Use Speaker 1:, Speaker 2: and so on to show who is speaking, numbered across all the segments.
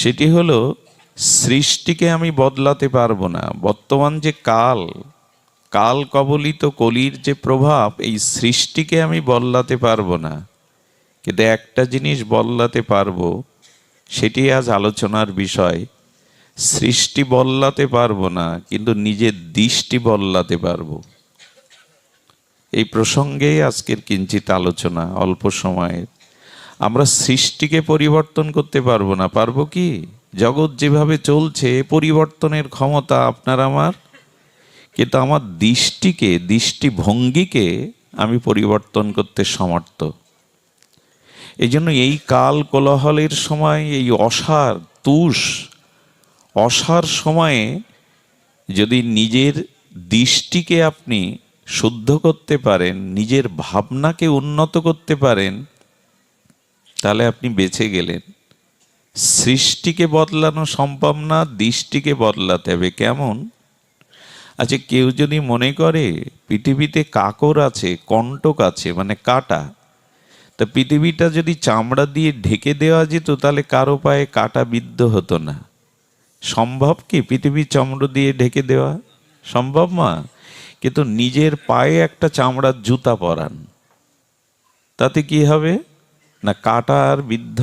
Speaker 1: সেটি হলো সৃষ্টিকে আমি বদলাতে পারবো না। বর্তমান যে কাল কবলিত কলির যে প্রভাব, এই সৃষ্টিকে আমি বদলাতে পারবো না, কিন্তু একটা জিনিস বদলাতে পারবো, সেটি আজ আলোচনার বিষয়। সৃষ্টি বদলাতে পারবো না, কিন্তু নিজের দৃষ্টি বদলাতে পারবো। এই প্রসঙ্গেই আজকের কিঞ্চিত আলোচনা অল্প সময়ের। আমরা সৃষ্টিকে পরিবর্তন করতে পারবো না, পারবো কি? জগৎ যেভাবে চলছে পরিবর্তনের ক্ষমতা আপনার আমার, কিন্তু আমার দৃষ্টিভঙ্গিকে আমি পরিবর্তন করতে সমর্থ। এই জন্য এই কাল কোলাহলের সময়, এই অসার সময়ে যদি নিজের দৃষ্টিকে আপনি শুদ্ধ করতে পারেন, নিজের ভাবনাকে উন্নত করতে পারেন, তাহলে আপনি বেঁচে গেলেন। সৃষ্টিকে বদলানো সম্ভব না, দৃষ্টিকে বদলাতে হবে। কেমন? আচ্ছা, কেউ যদি মনে করে পৃথিবীতে কাকর আছে, কণ্টক আছে, মানে কাঁটা, তা পৃথিবীটা যদি চামড়া দিয়ে ঢেকে দেওয়া যেত, তাহলে কারো পায়ে কাঁটা বিদ্ধ হতো না। সম্ভব কি পৃথিবী চামড়া দিয়ে ঢেকে দেওয়া? সম্ভব না। কিন্তু নিজের পায়ে একটা চামড়ার জুতা পরান, তাতে কি হবে না, কাঁটা আর বিদ্ধ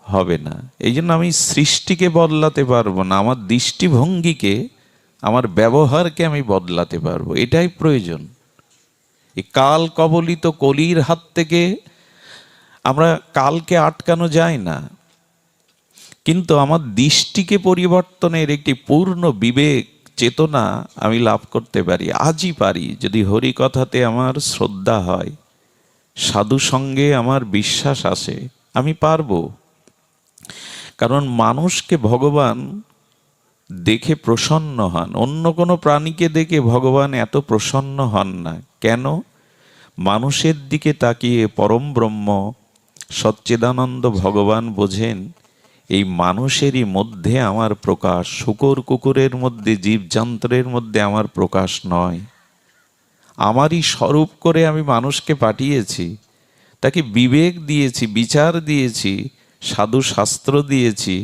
Speaker 1: হবে না। এই জন্য আমি সৃষ্টিকে বদলাতে পারবো না, আমার দৃষ্টিভঙ্গিকে, আমার ব্যবহারকে আমি বদলাতে পারবো, এটাই প্রয়োজন। এই কাল কবলিত কলির হাত থেকে আমরা কালকে আটকানো যায় না, কিন্তু আমার দৃষ্টিকে পরিবর্তনের একটি পূর্ণ বিবেক চেতনা আমি লাভ করতে পারি। আজই পারি, যদি হরি কথাতে আমার শ্রদ্ধা হয়, সাধু সঙ্গে আমার বিশ্বাস আসে, আমি পারবো। কারণ মানুষকে ভগবান দেখে প্রসন্ন হন, অন্য কোনো প্রাণীকে দেখে ভগবান এত প্রসন্ন হন না। কেন? মানুষের দিকে তাকিয়ে পরম ব্রহ্ম সচ্চিদানন্দ ভগবান বোঝেন এই মানুষেরই মধ্যে আমার প্রকাশ, শূকর কুকুরের মধ্যে, জীবজন্তুর মধ্যে আমার প্রকাশ নয়। আমারই স্বরূপ করে আমি মানুষকে পাঠিয়েছি, তাকে বিবেক দিয়েছি, বিচার দিয়েছি, সাধু শাস্ত্র দিয়েছি।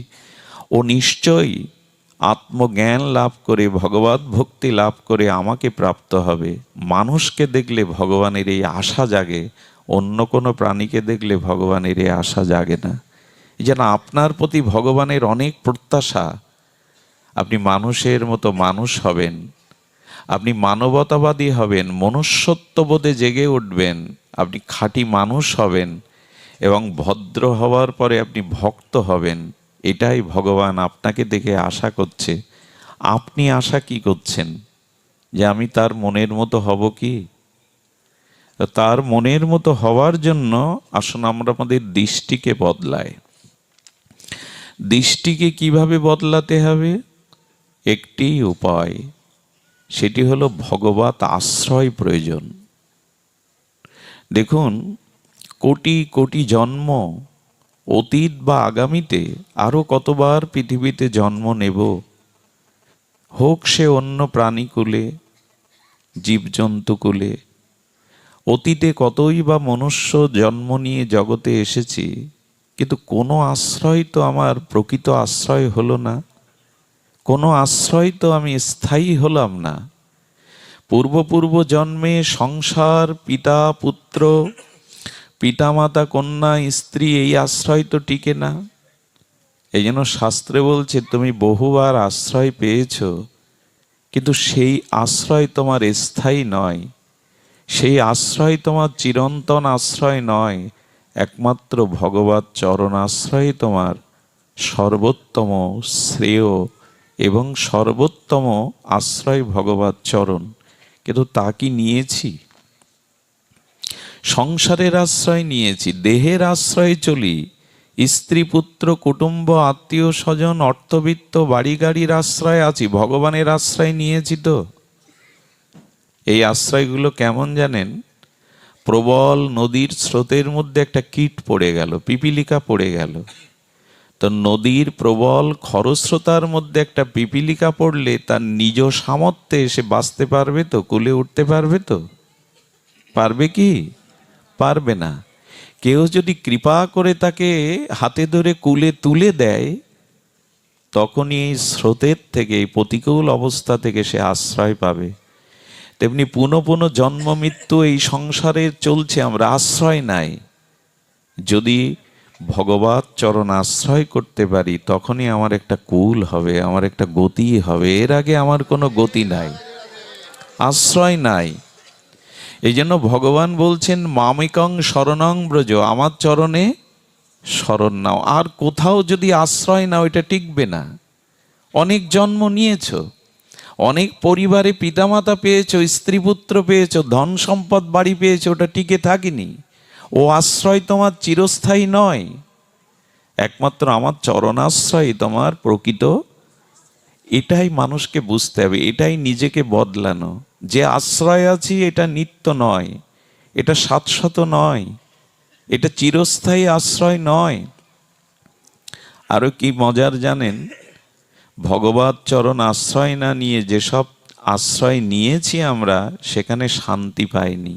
Speaker 1: ও নিশ্চয়ই আত্মজ্ঞান লাভ করে, ভগবত ভক্তি লাভ করে আমাকে প্রাপ্ত হবে। মানুষকে দেখলে ভগবানের এই আশা জাগে, অন্য কোনো প্রাণীকে দেখলে ভগবানের এই আশা জাগে না। যেন আপনার প্রতি ভগবানের অনেক প্রত্যাশা। আপনি মানুষের মতো মানুষ হবেন, আপনি মানবতাবাদী হবেন, মনুষ্যত্ববোধে জেগে উঠবেন, আপনি খাঁটি মানুষ হবেন, এবং ভদ্র হওয়ার পরে আপনি ভক্ত হবেন। এটাই ভগবান আপনাকে দেখে আশা করছে। আপনি আশা কি করছেন? যে আমি তার মনের মতো হব কি? তার মনের মতো হওয়ার জন্য আসুন আমরা আমাদের দৃষ্টিকে বদলাই। দৃষ্টিকে কিভাবে বদলাতে হবে? একটি উপায়, সেটি হলো ভগবত আশ্রয় প্রয়োজন। দেখুন, কোটি কোটি জন্ম, অতীত বা আগামীতে আরো কতবার পৃথিবীতে জন্ম নেব, হোক সে অন্য প্রাণীকুলে, জীবজন্তুকুলে। অতীতে কতই বা মনুষ্য জন্ম নিয়ে জগতে এসেছি, কিন্তু কোনো আশ্রয় তো আমার প্রকৃত আশ্রয় হলো না, কোনো আশ্রয় তো আমি স্থায়ী হলাম না। পূর্ব জন্মে সংসার, পিতা পুত্র, পিতামাতা কন্যা স্ত্রী, এই আশ্রয় তো টিকে না। এই জন্য শাস্ত্রে বলছে তুমি বহুবার আশ্রয় পেয়েছ, কিন্তু সেই আশ্রয় তোমার স্থায়ী নয়, সেই আশ্রয় তোমার চিরন্তন আশ্রয় নয়। একমাত্র ভগবত চরণ আশ্রয় তোমার সর্বোত্তম শ্রেয় এবং সর্বোত্তম আশ্রয় ভগবত চরণ। কিন্তু তা কি নিয়েছি? সংসারের আশ্রয় নিয়েছি, দেহের আশ্রয়ে চলি, স্ত্রী পুত্র কুটুম্ব আত্মীয় স্বজন অর্থবিত্ত বাড়ি গাড়ির আশ্রয় আছি, ভগবানের আশ্রয় নিয়েছি তো? এই আশ্রয়গুলো কেমন জানেন? প্রবল নদীর স্রোতের মধ্যে একটা কীট পড়ে গেল, পিপিলিকা পড়ে গেল। তো নদীর প্রবল খরস্রোতার মধ্যে একটা পিপিলিকা পড়লে তার নিজ সামর্থ্যে এসে বাঁচতে পারবে তো? কুলে উঠতে পারবে তো? পারবে কি? পারবে না। কেউ যদি কৃপা করে তাকে হাতে ধরে কুলে তুলে দেয়, তখনই এই স্রোতের থেকে, এই প্রতিকূল অবস্থা থেকে সে আশ্রয় পাবে। তেমনি পুনঃ পুনঃ জন্ম মৃত্যু এই সংসারে চলছে, আমরা আশ্রয় নাই। যদি ভগবত চরণ আশ্রয় করতে পারি, তখনই আমার একটা কুল হবে, আমার একটা গতি হবে। এর আগে আমার কোনো গতি নাই, আশ্রয় নাই। এই জন্য ভগবান বলছেন মামিকং শরণং ব্রজ, আমার চরণে শরণ নাও। আর কোথাও যদি আশ্রয় নাও, এটা টিকবে না। অনেক জন্ম নিয়েছ, অনেক পরিবারে পিতামাতা পেয়েছো, স্ত্রী পুত্র পেয়েছো, ধন সম্পদ বাড়ি পেয়েছো, ওটা টিকে থাকিনি। ও আশ্রয় তোমার চিরস্থায়ী নয়। একমাত্র আমার চরণাশ্রয় তোমার প্রকৃত। এটাই মানুষকে বুঝতে হবে, এটাই নিজেকে বদলানো। যে আশ্রয় আছি এটা নিত্য নয়, এটা শাশ্বত নয়, এটা চিরস্থায়ী আশ্রয় নয়। আরো কি মজার জানেন, ভগবত চরণ আশ্রয় না নিয়ে যেসব আশ্রয় নিয়েছি আমরা, সেখানে শান্তি পাইনি।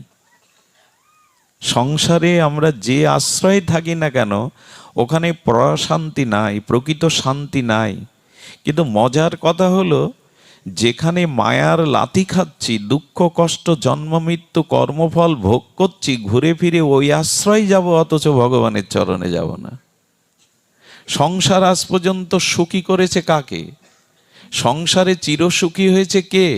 Speaker 1: সংসারে আমরা যে আশ্রয়ে থাকি না কেন, ওখানে প্রশান্তি নাই, প্রকৃত শান্তি নাই। কিন্তু মজার কথা হলো, যেখানে মায়ার লাথি খাচ্ছি, দুঃখ কষ্ট জন্ম মৃত্যু কর্মফল ভোগ করছি, ঘুরে ফিরে ওই আশ্রয় যাব, অথচ ভগবানের চরণে যাব না। সংসার আজ পর্যন্ত সুখী করেছে কাকে? সংসারে চিরসুখী হয়েছে কে?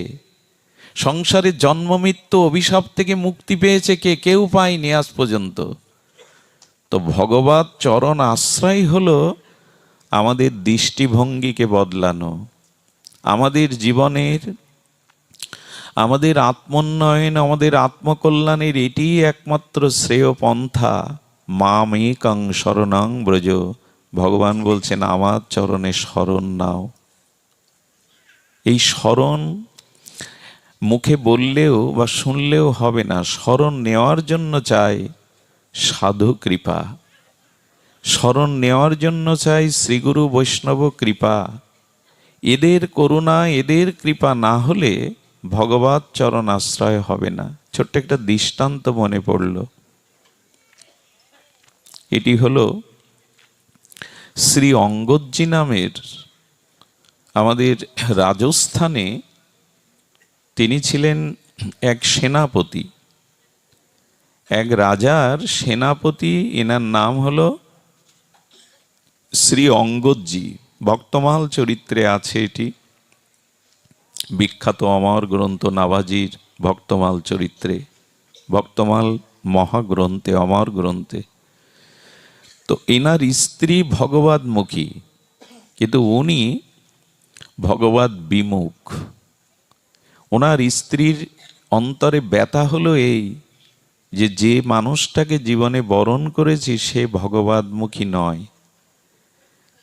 Speaker 1: সংসারে জন্ম মৃত্যু অভিশাপ থেকে মুক্তি পেয়েছে কে? কেউ পায়নি আজ পর্যন্ত। তো ভগবত চরণ আশ্রয় হলো আমাদের দৃষ্টিভঙ্গিকে বদলানো, আমাদের জীবনের, আমাদের আত্মোন্নয়ন, আমাদের আত্মকল্যাণের এটি একমাত্র শ্রেয় পন্থা। মামেকং শরণং ব্রজ, ভগবান বলছেন আমার চরণে শরণ নাও। এই শরণ মুখে বললেও বা শুনলেও হবে না, শরণ নেওয়ার জন্য চাই সাধু কৃপা, শরণ নেওয়ার জন্য চাই শ্রীগুরু বৈষ্ণব কৃপা। এদের করুণা, এদের কৃপা না হলে ভগবত চরণ আশ্রয় হবে না। ছোট্ট একটা দৃষ্টান্ত মনে পড়ল। এটি হলো শ্রী অঙ্গদজি নামের, আমাদের রাজস্থানে তিনি ছিলেন এক সেনাপতি, এক রাজার সেনাপতি। এনার নাম হলো শ্রী অঙ্গদজি। ভক্তমাল চরিত্রে আছে এটি, বিখ্যাত অমর গ্রন্থ নাভাজির ভক্তমাল চরিত্রে, ভক্তমাল মহাগ্রন্থে, অমর গ্রন্থে। তো এনার স্ত্রী ভগবতমুখী, কিন্তু উনি ভগবত বিমুখ। ওনার স্ত্রীর অন্তরে ব্যথা হলো এই যে, যে মানুষটাকে জীবনে বরণ করেছি সে ভগবতমুখী নয়।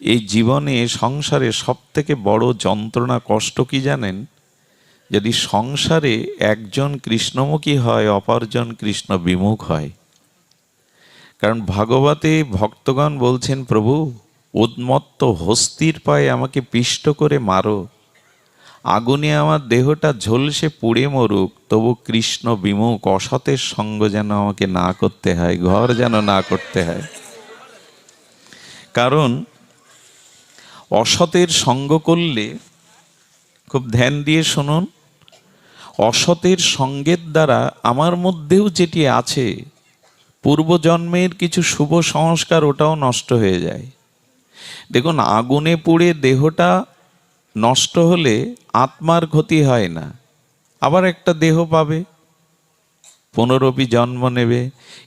Speaker 1: এই জীবনে সংসারে সব থেকে বড় যন্ত্রণা কষ্ট কি জানেন? যদি সংসারে একজন কৃষ্ণমুখী হয়, অপরজন কৃষ্ণ বিমুখ হয়। কারণ ভাগবতে ভক্তগণ বলছেন, প্রভু উন্মত্ত হস্তির পায়ে আমাকে পিষ্ট করে মারো, আগুনে আমার দেহটা ঝলসে পুড়ে মরুক, তবু কৃষ্ণ বিমুখ, অসতের সঙ্গ যেন আমাকে না করতে হয়, ঘর যেন না করতে হয়। কারণ অসতের সঙ্গ করলে, খুব ধ্যান দিয়ে শুনুন, অসতের সঙ্গের দ্বারা আমার মধ্যেও যেটি আছে, পূর্বজন্মের কিছু শুভ সংস্কার, ওটাও নষ্ট হয়ে যায়। দেখুন, আগুনে পুড়ে দেহটা নষ্ট হলে আত্মার ক্ষতি হয় না, আবার একটা দেহ পাবে, পুনরপি জন্ম নেবে।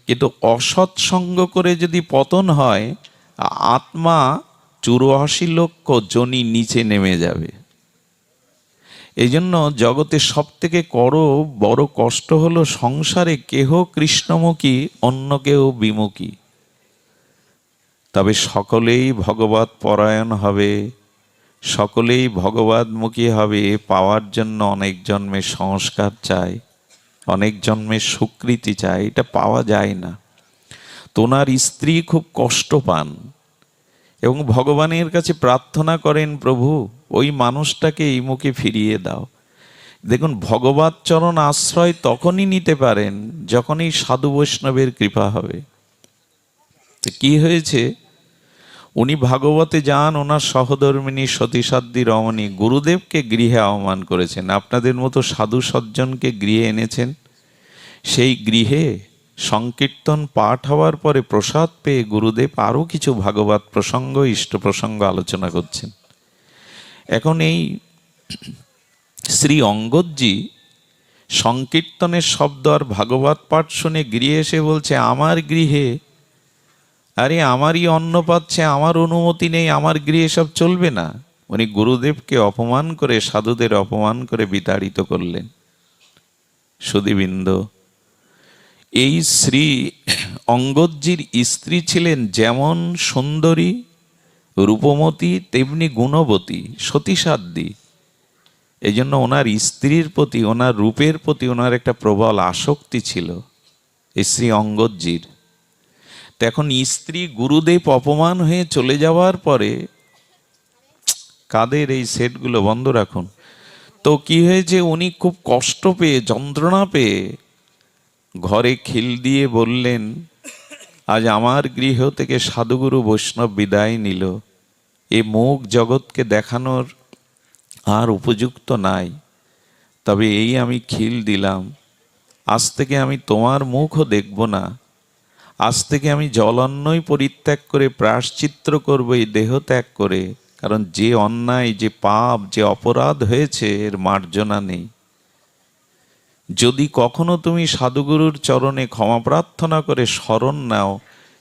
Speaker 1: কিন্তু অসৎ সঙ্গ করে যদি পতন হয়, আত্মা 84 লক্ষ যোনি নিচে নেমে যাবে। এই জন্য জগতে সব থেকে বড় কষ্ট হলো সংসারে কেহ কৃষ্ণমুখী, অন্য কেউ বিমুখী। তবে সকলেই ভগবত পরায়ণ হবে, সকলেই ভগবতমুখী হবে, পাওয়ার জন্য অনেক জন্মের সংস্কার চাই, অনেক জন্মের স্বীকৃতি চাই, এটা পাওয়া যায় না। তোনার স্ত্রী খুব কষ্ট পান এবং ভগবানের কাছে প্রার্থনা করেন, প্রভু ওই মানুষটাকে এই মুখে ফিরিয়ে দাও। দেখুন, ভগবত চরণ আশ্রয় তখনই নিতে পারেন যখনই সাধু বৈষ্ণবের কৃপা হবে। তো কি হয়েছে, উনি ভাগবতে যান, ওনার সহধর্মিনী সতীসাধ্যী রমণী গুরুদেবকে গৃহে আহ্বান করেছেন, আপনাদের মতো সাধু সজ্জনকে গৃহে এনেছেন। সেই গৃহে সংকীর্তন পাঠ হওয়ার পরে প্রসাদ পেয়ে গুরুদেব আরও কিছু ভাগবত প্রসঙ্গ, ইষ্ট প্রসঙ্গ আলোচনা করছেন। এখন এই শ্রী অঙ্গদজি সংকীর্তনের শব্দ আর ভাগবত পাঠ শুনে গৃহে এসে বলছে, আমার গৃহে, আরে আমারই অন্ন পাচ্ছে, আমার অনুমতি নেই, আমার গৃহে সব চলবে না। উনি গুরুদেবকে অপমান করে, সাধুদের অপমান করে বিতাড়িত করলেন। সুধীবৃন্দ, এই শ্রী অঙ্গদজির স্ত্রী ছিলেন যেমন সুন্দরী রূপমতী তেমনি গুণবতী সতীসাধ্যী। এই জন্য ওনার স্ত্রীর প্রতি, ওনার রূপের প্রতি ওনার একটা প্রবল আসক্তি ছিল এই শ্রী অঙ্গদজির। তো এখন স্ত্রী গুরুদেব অপমান হয়ে চলে যাওয়ার পরে, কাদের এই সেটগুলো বন্ধ রাখুন, তো কি হয়েছে, উনি খুব কষ্ট পেয়ে, যন্ত্রণা পেয়ে ঘরে খিল দিয়ে বললেন, আজ আমার গৃহ থেকে সাধুগুরু বৈষ্ণব বিদায় নিল, এ মুখ জগৎকে দেখানোর আর উপযুক্ত নাই, তবে এই আমি খিল দিলাম, আজ থেকে আমি তোমার মুখও দেখব না, আজ থেকে আমি জলান্নই পরিত্যাগ করে প্রায়শ্চিত্ত করব এই দেহ ত্যাগ করে, কারণ যে অন্যায়, যে পাপ, যে অপরাধ হয়েছে এর মার্জনা নেই। যদি কখনো তুমি সাধুগুরুর চরণে ক্ষমা প্রার্থনা করে শরণ নাও,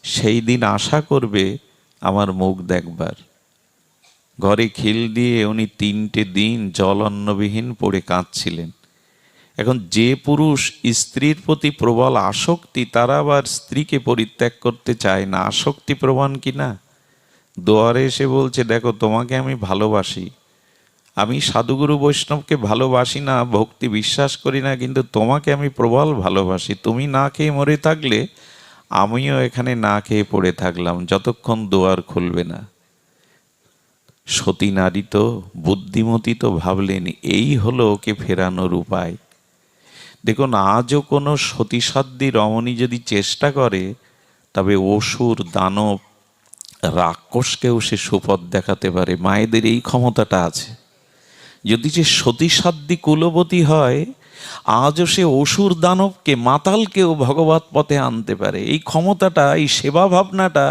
Speaker 1: সেই দিন আশা করবে আমার মুখ দেখবার। ঘরে খিল দিয়ে উনি 3টে দিন জল অন্নবিহীন পড়ে কাঁদছিলেন। এখন যে পুরুষ স্ত্রীর প্রতি প্রবল আসক্তি, তারা আবার স্ত্রীকে পরিত্যাগ করতে চায় না। আসক্তি প্রমাণ কি না? দোয়ারে এসে বলছে, দেখো তোমাকে আমি ভালোবাসি, আমি সাধুগুরু বৈষ্ণবকে ভালোবাসি না, ভক্তি বিশ্বাস করি না, কিন্তু তোমাকে আমি প্রবল ভালোবাসি। তুমি না খেয়ে মরে থাকলে আমিও এখানে না খেয়ে পড়ে থাকলাম, যতক্ষণ দুয়ার খুলবে না। সতী নারী তো, বুদ্ধিমতী তো ভাবলেন এই হলো ওকে ফেরানোর উপায়। দেখুন, আজও কোনো সতীসাধ্যী রমণী যদি চেষ্টা করে, তবে অসুর, দানব, রাক্ষসকেও সে সুপথ দেখাতে পারে। মায়েদের এই ক্ষমতাটা আছে। যদি সে সতীসাধ্যী কুলবতী হয়, আজও সে অসুর, দানবকে, মাতালকেও ভগবত পথে আনতে পারে। এই ক্ষমতাটা, এই সেবা ভাবনাটা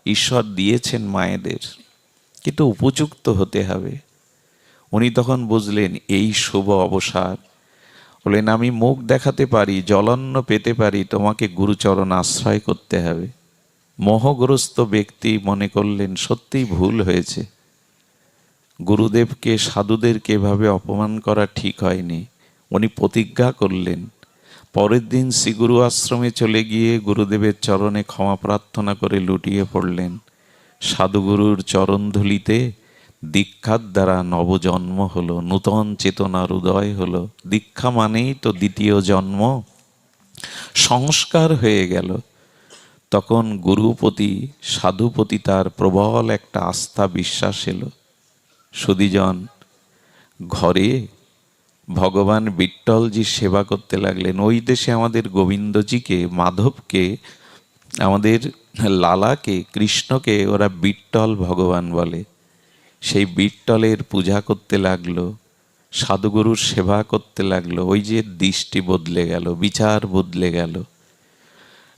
Speaker 1: ঈশ্বর দিয়েছেন মায়েদের, কিন্তু উপযুক্ত হতে হবে। উনি তখন বুঝলেন এই শুভ অবসর। বললেন, আমি মুখ দেখাতে পারি, জলান্ন পেতে পারি, তোমাকে গুরুচরণ আশ্রয় করতে হবে। মোহগ্রস্ত ব্যক্তি মনে করলেন সত্যিই ভুল হয়েছে, গুরুদেবকে, সাধুদেরকে এভাবে অপমান করা ঠিক হয়নি। উনি প্রতিজ্ঞা করলেন, পরের দিন শ্রীগুরু আশ্রমে চলে গিয়ে গুরুদেবের চরণে ক্ষমা প্রার্থনা করে লুটিয়ে পড়লেন। সাধুগুরুর চরণধুলিতে দীক্ষার দ্বারা নবজন্ম হলো, নূতন চেতনার উদয় হলো। দীক্ষা মানেই তো দ্বিতীয় জন্ম, সংস্কার হয়ে গেল। তখন গুরুপতি, সাধুপতি তার প্রবল একটা আস্থা, বিশ্বাস এলো। সুধীজন, ঘরে ভগবান বিট্টলজি সেবা করতে লাগলেন। ওই দেশে আমাদের গোবিন্দজিকে, মাধবকে, আমাদের লালাকে, কৃষ্ণকে ওরা বিট্টল ভগবান বলে। সেই বিট্টলের পূজা করতে লাগলো, সাধুগুরুর সেবা করতে লাগলো। ওই যে দৃষ্টি বদলে গেল, বিচার বদলে গেল।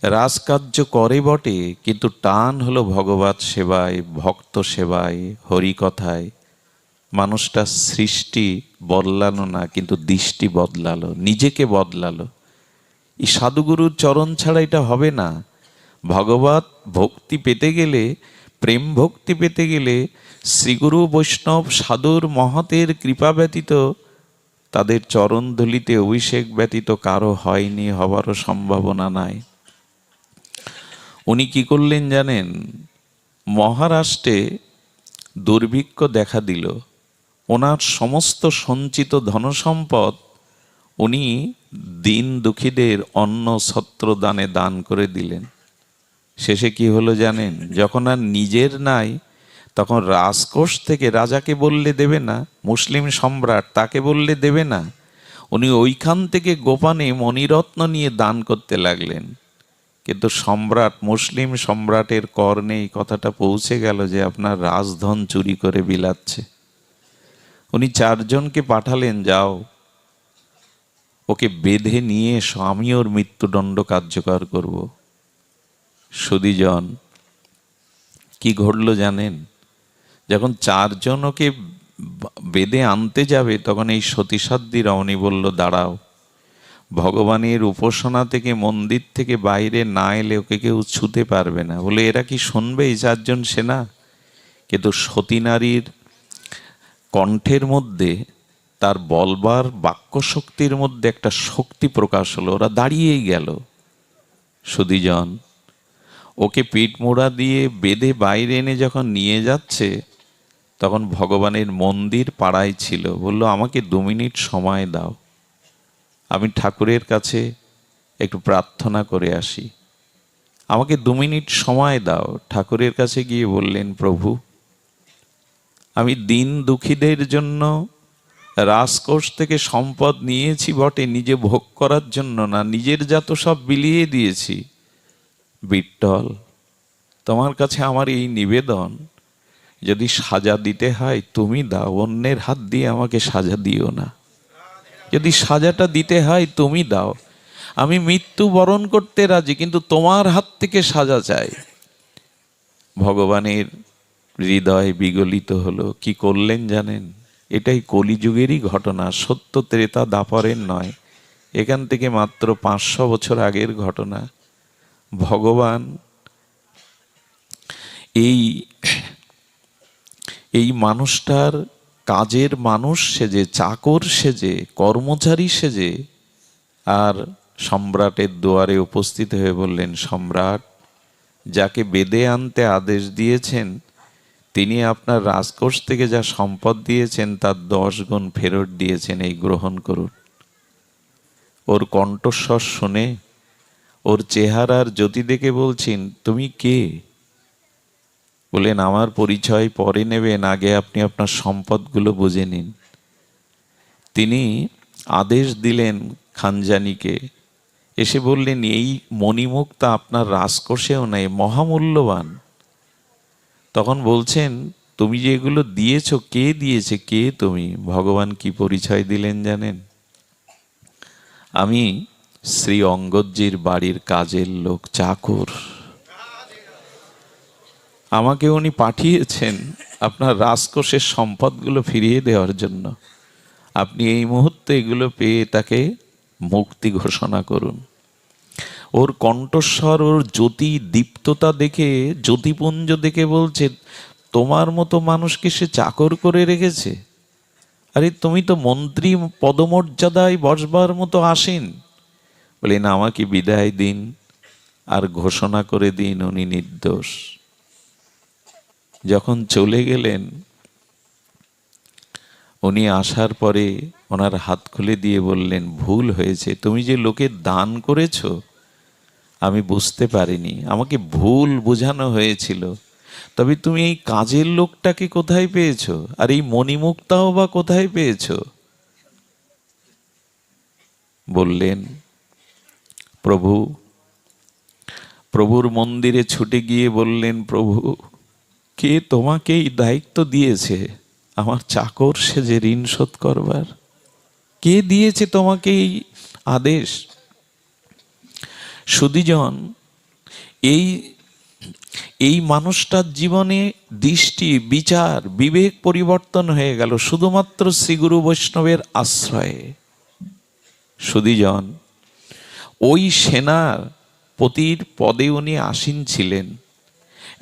Speaker 1: রাজকার্য করে বটে, কিন্তু টান হলো ভগবত সেবায়, ভক্ত সেবায়, হরিকথায়। মানুষটা সৃষ্টি বদলানো না, কিন্তু দৃষ্টি বদলালো, নিজেকে বদলালো। এই সাধুগুরুর চরণ ছাড়া এটা হবে না। ভগবত ভক্তি পেতে গেলে, প্রেম ভক্তি পেতে গেলে শ্রীগুরু বৈষ্ণব সাধুর মহতের কৃপা ব্যতীত, তাদের চরণধুলিতে অভিষেক ব্যতীত কারো হয়নি, হবারও সম্ভাবনা নাই। উনি কি করলেন জানেন? মহারাষ্ট্রে দুর্ভিক্ষ দেখা দিল। ওনার সমস্ত সঞ্চিত ধনসম্পদ উনি দিন দুঃখীদের অন্ন ছত্র দানে দান করে দিলেন। শেষে কি হলো জানেন? যখন আর নিজের নাই, তখন রাজকোষ থেকে, রাজাকে বললে দেবে না, মুসলিম সম্রাট তাকে বললে দেবে না, উনি ওইখান থেকে গোপনে মণিরত্ন নিয়ে দান করতে লাগলেন। কিন্তু সম্রাট, মুসলিম সম্রাটের কর্ণে এই কথাটা পৌঁছে গেল যে আপনার রাজধন চুরি করে বিলাচ্ছে। উনি 4 জনকে পাঠালেন, যাও ওকে বেঁধে নিয়ে এসো, আমি ওর মৃত্যুদণ্ড কার্যকর করব। সুধীজন, কি ঘটলো জানেন? যখন 4 জন ওকে বেঁধে আনতে যাবে, তখন এই সতীসাধ্যী রমণী বলল, দাঁড়াও, ভগবানের উপাসনা থেকে, মন্দির থেকে বাইরে না এলে ওকে কেউ ছুতে পারবে না। বলে, এরা কি শুনবে এই 4 জন সেনা? কিন্তু সতী নারীর কণ্ঠের মধ্যে, তার বলবার বাক্য শক্তির মধ্যে একটা শক্তি প্রকাশ হলো। ওরা দাঁড়িয়েই গেল। সুধীজন, ওকে পিঠ মোড়া দিয়ে বেঁধে বাইরে এনে যখন নিয়ে যাচ্ছে, তখন ভগবানের মন্দির পাড়ায় ছিল। বলল, আমাকে 2 মিনিট সময় দাও, আমি ঠাকুরের কাছে একটু প্রার্থনা করে আসি। আমাকে 2 মিনিট সময় দাও। ঠাকুরের কাছে গিয়ে বললেন, প্রভু, আমি দিন দুঃখীদের জন্য রাজকোষ থেকে সম্পদ নিয়েছি বটে, নিজে ভোগ করার জন্য না, নিজের যত সব বিলিয়ে দিয়েছি। বিট্টল, তোমার কাছে আমার এই নিবেদন, যদি সাজা দিতে হয় তুমি দাও, অন্যের হাত দিয়ে আমাকে সাজা দিও না। যদি সাজাটা দিতে হয় তুমি দাও, আমি মৃত্যু বরণ করতে রাজি, কিন্তু তোমার হাত থেকে সাজা চাই। ভগবানের হৃদয় বিগলিত হলো। কি করলেন জানেন? এটাই কলিযুগেরই ঘটনা, সত্য ত্রেতা দাপরের নয়, এখান থেকে মাত্র 500 বছর আগের ঘটনা। ভগবান এই মানুষটার কাজের মানুষ সেজে, চাকর সেজে, কর্মচারী সেজে আর সম্রাটের দুয়ারে উপস্থিত হয়ে বললেন, সম্রাট, যাকে বেঁধে আনতে আদেশ দিয়েছেন, তিনি আপনার রাজকোষ থেকে যা সম্পদ দিয়েছেন তার 10 গুণ ফেরত দিয়েছেন, এই গ্রহণ করুন। ওর কণ্ঠস্বর শুনে, ওর চেহারার জ্যোতি দেখে বলছেন, তুমি কে? বলেন, আমার পরিচয় পরে নেবেন, আগে আপনি আপনার সম্পদগুলো বুঝে নিন। তিনি আদেশ দিলেন খানজানিকে, এসে বললেন, এই মণিমুক্তা আপনার রাজকোষেও নেই, মহামূল্যবান। তখন বলছেন, তুমি যে এগুলো দিয়েছ, কে দিয়েছে, কে তুমি? ভগবান কি পরিচয় দিলেন জানেন? আমি শ্রী অঙ্গদজির বাড়ির কাজের লোক, চাকর। আমাকে উনি পাঠিয়েছেন আপনার রাজকোষের সম্পদগুলো ফিরিয়ে দেওয়ার জন্য। আপনি এই মুহূর্তে এগুলো পেয়ে তাকে মুক্তি ঘোষণা করুন। ওর কণ্ঠস্বর, ওর জ্যোতি দীপ্ততা দেখে, জ্যোতিপুঞ্জ দেখে বলছে, তোমার মতো মানুষকে সে চাকর করে রেখেছে? আরে তুমি তো মন্ত্রী পদমর্যাদায় বসবার মতো আসেন। বলেন, আমাকে বিদায় দিন আর ঘোষণা করে দিন উনি নির্দোষ। যখন চলে গেলেন, উনি আসার পরে ওনার হাত খুলে দিয়ে বললেন, ভুল হয়েছে, তুমি যে লোকের দান করেছ আমি বুঝতে পারিনি, আমাকে ভুল বোঝানো হয়েছিল। তবে তুমি এই কাজের লোকটাকে কোথায় পেয়েছো, আর এই মণিমুক্তাও বা কোথায় পেয়েছো? বললেন, প্রভুর মন্দিরে ছুটে গিয়ে বললেন, প্রভু, কে তোমাকে এই দায়িত্ব দিয়েছে আমার চাকর সেজে ঋণ শোধ করবার? কে দিয়েছে তোমাকে এই আদেশ? সুধীজন, এই মানুষটার জীবনে দৃষ্টি, বিচার, বিবেক পরিবর্তন হয়ে গেল শুধুমাত্র শ্রীগুরু বৈষ্ণবের আশ্রয়ে। সুধীজন, ওই সেনার পতির পদে উনি আসীন ছিলেন।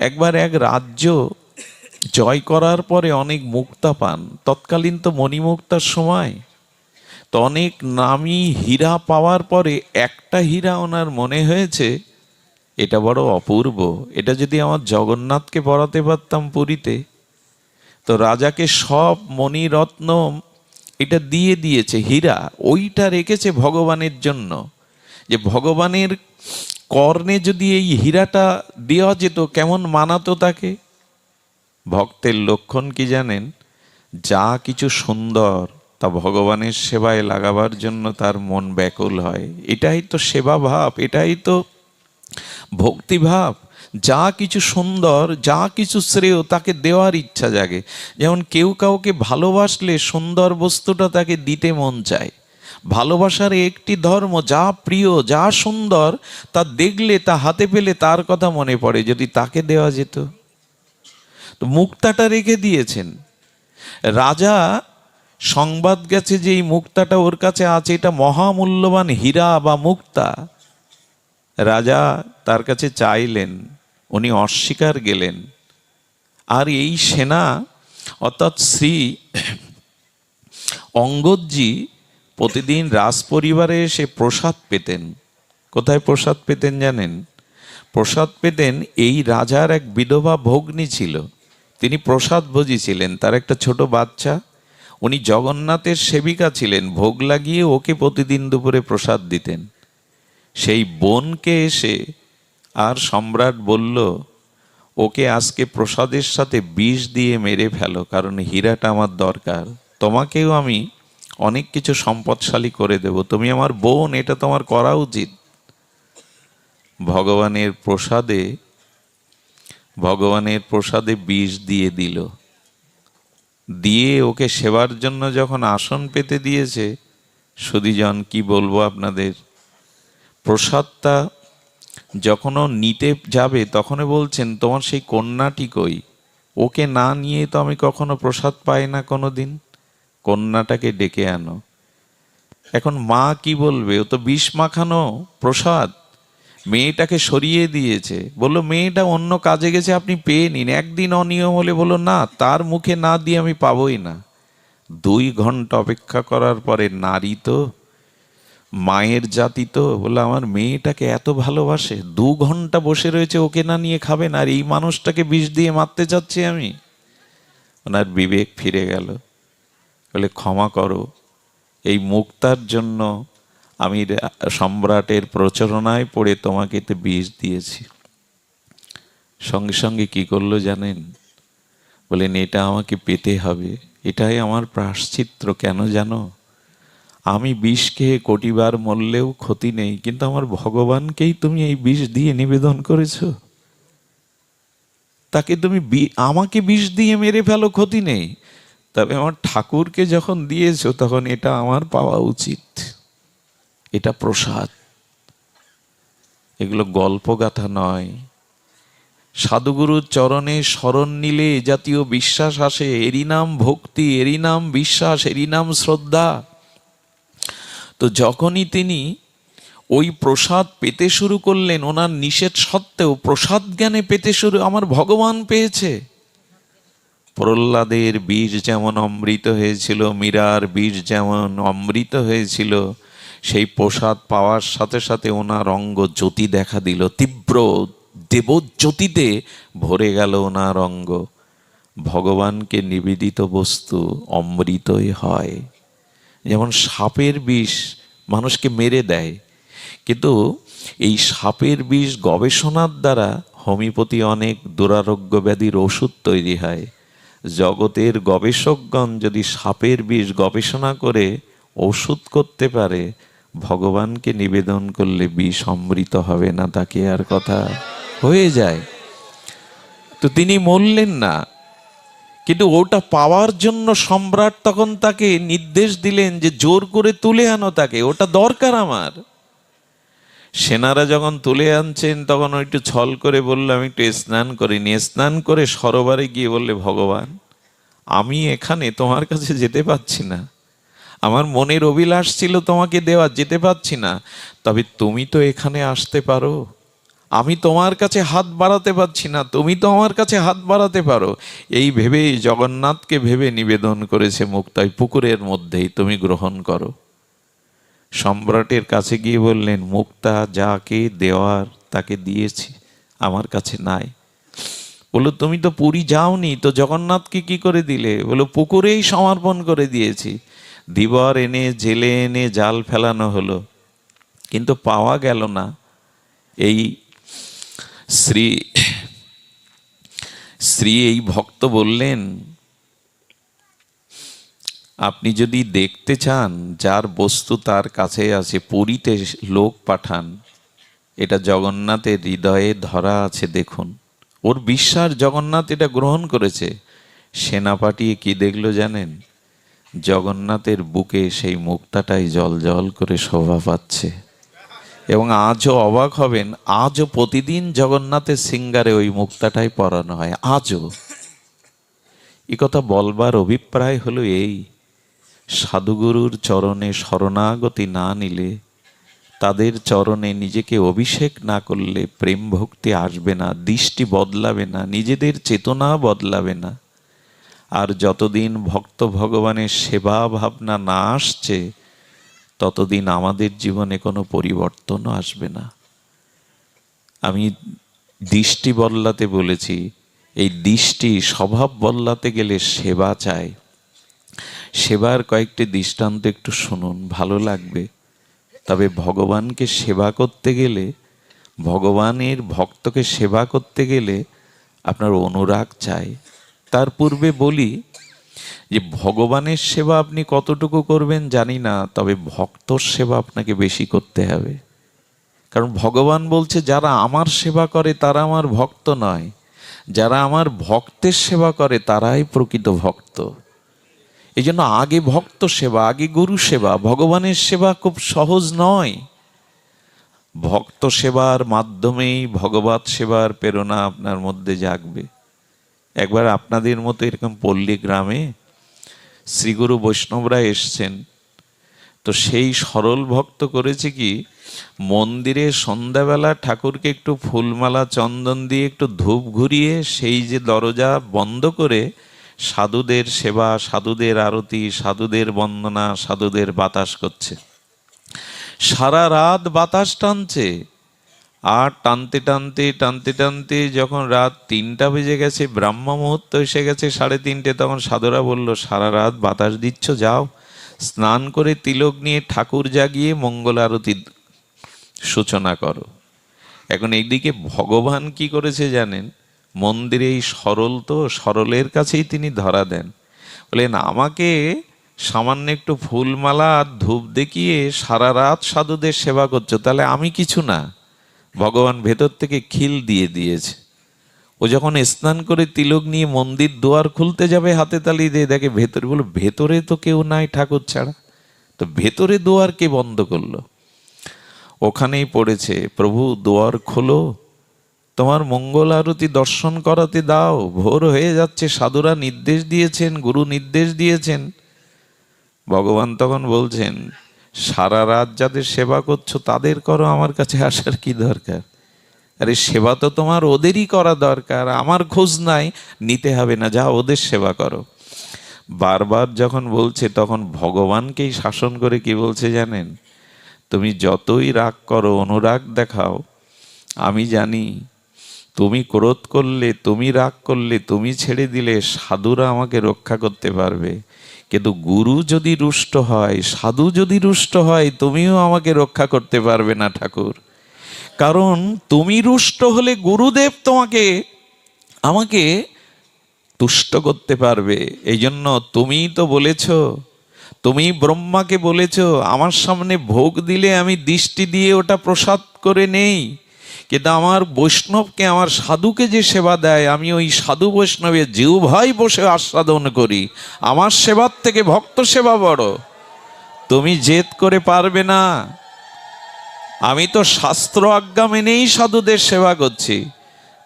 Speaker 1: একবার এক রাজ্য জয় করার পরে অনেক মুক্তা পান। তৎকালীন তো মণিমুক্তার সময়, তো অনেক নামি হীরা পাওয়ার পরে একটা হীরা ওনার মনে হয়েছে, এটা বড় অপূর্ব, এটা যদি আমার জগন্নাথকে পরাতে পারতাম পুরীতে। তো রাজাকে সব মণিরত্ন এটা দিয়ে দিয়েছে, হীরা ওইটা রেখেছে ভগবানের জন্য, যে ভগবানের কর্ণে যদি এই হীরাটা দেওয়া যেত কেমন মানাতো তাকে। ভক্তের লক্ষণ কি জানেন? যা কিছু সুন্দর তা ভগবানের সেবায় লাগাবার জন্য তার মন ব্যাকুল হয়। এটাই তো সেবা ভাব, এটাই তো ভক্তিভাব, যা কিছু সুন্দর, যা কিছু শ্রেয় তাকে দেওয়ার ইচ্ছা জাগে। যেমন কেউ কাউকে ভালোবাসলে সুন্দর বস্তুটা তাকে দিতে মন চায়। ভালোবাসার একটি ধর্ম, যা প্রিয়, যা সুন্দর তা দেখলে, তা হাতে পেলে তার কথা মনে পড়ে, যদি তাকে দেওয়া যেত। তো মুক্তাটা রেখে দিয়েছেন রাজা। সংবাদ গেছে যে এই মুক্তাটা ওর কাছে আছে, এটা মহামূল্যবান হীরা বা মুক্তা। রাজা তার কাছে চাইলেন, উনি অস্বীকার গেলেন। আর এই সেনা অর্থাৎ শ্রী অঙ্গদজি প্রতিদিন রাজপরিবারে এসে প্রসাদ পেতেন। কোথায় প্রসাদ পেতেন জানেন? প্রসাদ পেতেন, এই রাজার এক বিধবা ভগ্নী ছিল, তিনি প্রসাদ ভোজী ছিলেন। তার একটা ছোট বাচ্চা, উনি জগন্নাথের সেবিকা ছিলেন, ভোগ লাগিয়ে ওকে প্রতিদিন দুপুরে প্রসাদ দিতেন। সেই বোনকে এসে আর সম্রাট বলল, ওকে আজকে প্রসাদের সাথে বিষ দিয়ে মেরে ফেলো, কারণ হীরাটা আমার দরকার। তোমাকেও আমি অনেক কিছু সম্পদশালী করে দেব, তুমি আমার বোন, এটা তোমার করা উচিত। ভগবানের প্রসাদে বিষ দিয়ে দিল। দিয়ে ওকে সেবার জন্য যখন আসন পেতে দিয়েছে, সুধীজন কি বলবো আপনাদের, প্রসাদটা যখন ও নিতে যাবে তখনই বলছেন, তোমার সেই কন্যাটি কই? ওকে না নিয়ে তো আমি কখনো প্রসাদ পাই না কোনো দিন, কন্যাটাকে ডেকে আনো। এখন মা কি বলবে, ও তো বিষ মাখানো প্রসাদ। মেয়েটাকে সরিয়ে দিয়েছে, বললো মেয়েটা অন্য কাজে গেছে, আপনি পেয়ে নিন। একদিন অনিয়ম হলে বললো না, তার মুখে না দিয়ে আমি পাবোই না। 2 ঘন্টা অপেক্ষা করার পরে, নারী তো, মায়ের জাতি তো, বলে আমার মেয়েটাকে এত ভালোবাসে, 2 ঘন্টা বসে রয়েছে, ওকে না নিয়ে খাবেন, আর এই মানুষটাকে বিষ দিয়ে মারতে চাচ্ছি আমি। ওনার বিবেক ফিরে গেল, বলে ক্ষমা করো, এই মুক্তার জন্য আমি সম্রাটের প্রচারণায় পড়ে তোমাকে তো বিষ দিয়েছি। সঙ্গে সঙ্গে কি করলো জানেন? বলেন এটা আমাকে পেতে হবে, এটাই আমার প্রায়শ্চিত্ত। কেন জানো? আমি বিষ খেয়ে কোটিবার মরলেও ক্ষতি নেই, কিন্তু আমার ভগবানকেই তুমি এই বিষ দিয়ে নিবেদন করেছো, তাকে তুমি আমাকে বিষ দিয়ে মেরে ফেলো, ক্ষতি নেই, তবে আমার ঠাকুরকে যখন দিয়েছো তখন এটা আমার পাওয়া উচিত, এটা প্রসাদ। এগুলো গল্পগাথা নয়। সাধুগুরুর চরণে শরণ নিলে এ জাতীয় বিশ্বাস আসে, এরই নাম ভক্তি, এরই নাম বিশ্বাস, এরই নাম শ্রদ্ধা। তো যখনই তিনি ওই প্রসাদ পেতে শুরু করলেন, ওনার নিষেধ সত্ত্বেও প্রসাদ জ্ঞানে পেতে শুরু, আমার ভগবান পেয়েছে। প্রহ্লাদের বীজ যেমন অমৃত হয়েছিল, মীরার বীজ যেমন অমৃত হয়েছিল, সেই প্রসাদ পাওয়ার সাথে সাথে ওনার অঙ্গ জ্যোতি দেখা দিল, তীব্র দেবজ্যোতিতে ভরে গেল ওনার অঙ্গ। ভগবানকে নিবেদিত বস্তু অমৃতই হয়। যেমন সাপের বিষ মানুষকে মেরে দেয়, কিন্তু এই সাপের বিষ গবেষণার দ্বারা হোমিওপ্যাথি অনেক দুরারোগ্য ব্যাধির ওষুধ তৈরি হয়। জগতের গবেষকগণ যদি সাপের বিষ গবেষণা করে ওষুধ করতে পারে, ভগবানকে নিবেদন করলে বিষ অমৃত হবে না, তাকে আর কথা হয়ে যায়। তো তিনি মরলেন না, কিন্তু ওটা পাওয়ার জন্য সম্রাট তখন তাকে নির্দেশ দিলেন যে জোর করে তুলে আনো তাকে, ওটা দরকার আমার। সেনারা যখন তুলে আনছেন তখন একটু ছল করে বললো, আমি একটু স্নান করিনি। স্নান করে সরোবরে গিয়ে বললে, ভগবান আমি এখানে তোমার কাছে যেতে পারছি না, আমার মনের অভিলাষ ছিল তোমাকে দেওয়া, যেতে পারছি না, তবে তুমি তো এখানে আসতে পারো, আমি তোমার কাছে হাত বাড়াতে পারছি না, তুমি তো আমার কাছে হাত বাড়াতে পারো। এই ভেবেই জগন্নাথকে ভেবে নিবেদন করেছে মুক্তাই, পুকুরের মধ্যেই তুমি গ্রহণ করো। সম্রাটের কাছে গিয়ে বললেন, মুক্তা যাকে দেওয়ার তাকে দিয়েছি, আমার কাছে নাই। বললো তুমি তো পুরী যাওনি, তো জগন্নাথকে কি করে দিলে? বললো পুকুরেই সমর্পণ করে দিয়েছি। দিবর এনে জেলে এনে জাল ফেলানো হলো, কিন্তু পাওয়া গেল না। এই শ্রী এই ভক্ত বললেন, আপনি যদি দেখতে চান যার বস্তু তার কাছে আছে, পুরীতে লোক পাঠান, এটা জগন্নাথের হৃদয়ে ধরা আছে। দেখুন, ওর বিশ্বাস জগন্নাথ এটা গ্রহণ করেছে। সেনা পাঠিয়ে কি দেখলো জানেন? জগন্নাথের বুকে সেই মুক্তাটাই জল জল করে শোভা পাচ্ছে। এবং আজও অবাক হবেন, আজও প্রতিদিন জগন্নাথের সিঙ্গারে ওই মুক্তাটাই পরানো হয় আজও। এ কথা বলবার অভিপ্রায় হলো এই, সাধুগুরুর চরণে শরণাগতি না নিলে, তাদের চরণে নিজেকে অভিষেক না করলে প্রেম ভক্তি আসবে না, দৃষ্টি বদলাবে না, নিজেদের চেতনা বদলাবে না। আর যতদিন ভক্ত ভগবানের সেবা ভাবনা না আসছে, ততদিন আমাদের জীবনে কোনো পরিবর্তনও আসবে না। আমি দৃষ্টি বদলাতে বলেছি, এই দৃষ্টি স্বভাব বদলাতে গেলে সেবা চাই। সেবার কয়েকটি দৃষ্টান্ত একটু শুনুন, ভালো লাগবে। তবে ভগবানকে সেবা করতে গেলে, ভগবানের ভক্তকে সেবা করতে গেলে আপনার অনুরাগ চাই। তার পূর্বে বলি যে ভগবানের সেবা আপনি কতটুকু করবেন জানি না, তবে ভক্তর সেবা আপনাকে বেশি করতে হবে। কারণ ভগবান বলছে, যারা আমার সেবা করে তারা আমার ভক্ত নয়, যারা আমার ভক্তের সেবা করে তারাই প্রকৃত ভক্ত। এই জন্য আগে ভক্ত সেবা, আগে গুরু সেবা। ভগবানের সেবা খুব সহজ নয়। ভক্ত সেবার মাধ্যমেই ভগবত সেবার প্রেরণা আপনার মধ্যে জাগবে। একবার আপনাদের মতো এরকম পল্লী গ্রামে শ্রীগুরু বৈষ্ণবরা এসছেন। তো সেই সরল ভক্ত করেছে কি, মন্দিরে সন্ধ্যাবেলা ঠাকুরকে একটু ফুলমালা চন্দন দিয়ে একটু ধূপ ঘুরিয়ে সেই যে দরজা বন্ধ করে সাধুদের সেবা, সাধুদের আরতি, সাধুদের বন্দনা, সাধুদের বাতাস করছে। সারা রাত বাতাস টানছে। আর টানতে টানতে টানতে টানতে যখন রাত 3টা বেজে গেছে, ব্রাহ্ম মুহূর্ত এসে গেছে 3:30, তখন সাধুরা বলল, সারা রাত বাতাস দিচ্ছ, যাও স্নান করে তিলক নিয়ে ঠাকুর জাগিয়ে মঙ্গল আরতির সূচনা করো। এখন এইদিকে ভগবান কি করেছে জানেন? মন্দিরে এই সরল, তো সরলের কাছেই তিনি ধরা দেন। বলেন, আমাকে সামান্য একটু ফুলমালা আর ধূপ দেখিয়ে সারা রাত সাধুদের সেবা করছো, তাহলে আমি কিছু না? ভগবান ভেতর থেকে খিল দিয়ে দিয়েছে। ও যখন স্নান করে তিলক নিয়ে মন্দির দুয়ার খুলতে যাবে, হাতে তালি দিয়ে দেখে ভেতরে, বলো ভেতরে তো কেউ নাই ঠাকুর ছাড়া, তো ভেতরে দুয়ার কে বন্ধ করলো? ওখানেই পড়েছে, প্রভু দুয়ার খোলো, তোমার মঙ্গল আরতি দর্শন করাতে দাও, ভোর হয়ে যাচ্ছে, সাধুরা নির্দেশ দিয়েছেন, গুরু নির্দেশ দিয়েছেন। ভগবান তখন বলছেন, সারা রাত যাদের সেবা করছো তাদের করো, আমার কাছে আসার কি দরকার? আরে সেবা তো তোমার ওদেরই করা দরকার, আমার খোঁজ নাই, নিতে হবে না, যাও ওদের সেবা করো। বারবার যখন বলছে, তখন ভগবানকেই শাসন করে কি বলছে জানেন? তুমি যতই রাগ করো, অনুরাগ দেখাও, আমি জানি তুমি ক্রোধ করলে, তুমি রাগ করলে, তুমি ছেড়ে দিলে সাধুরা আমাকে রক্ষা করতে পারবে, কিন্তু গুরু যদি রুষ্ট হয়, সাধু যদি রুষ্ট হয়, তুমিও আমাকে রক্ষা করতে পারবে না ঠাকুর। কারণ তুমি রুষ্ট হলে গুরুদেব আমাকে তুষ্ট করতে পারবে। এই জন্য তুমিই তো বলেছ, তুমি ব্রহ্মাকে বলেছ আমার সামনে ভোগ দিলে আমি দৃষ্টি দিয়ে ওটা প্রসাদ করে নেই, কিন্তু আমার বৈষ্ণবকে, আমার সাধুকে যে সেবা দেয়, আমি ওই সাধু বৈষ্ণবের জিহ্বায় বসে আস্বাদন করি। আমার সেবার থেকে ভক্ত সেবা বড়। তুমি জেদ করে পারবে না। আমি তো শাস্ত্র আজ্ঞা মেনেই সাধুদের সেবা করছি।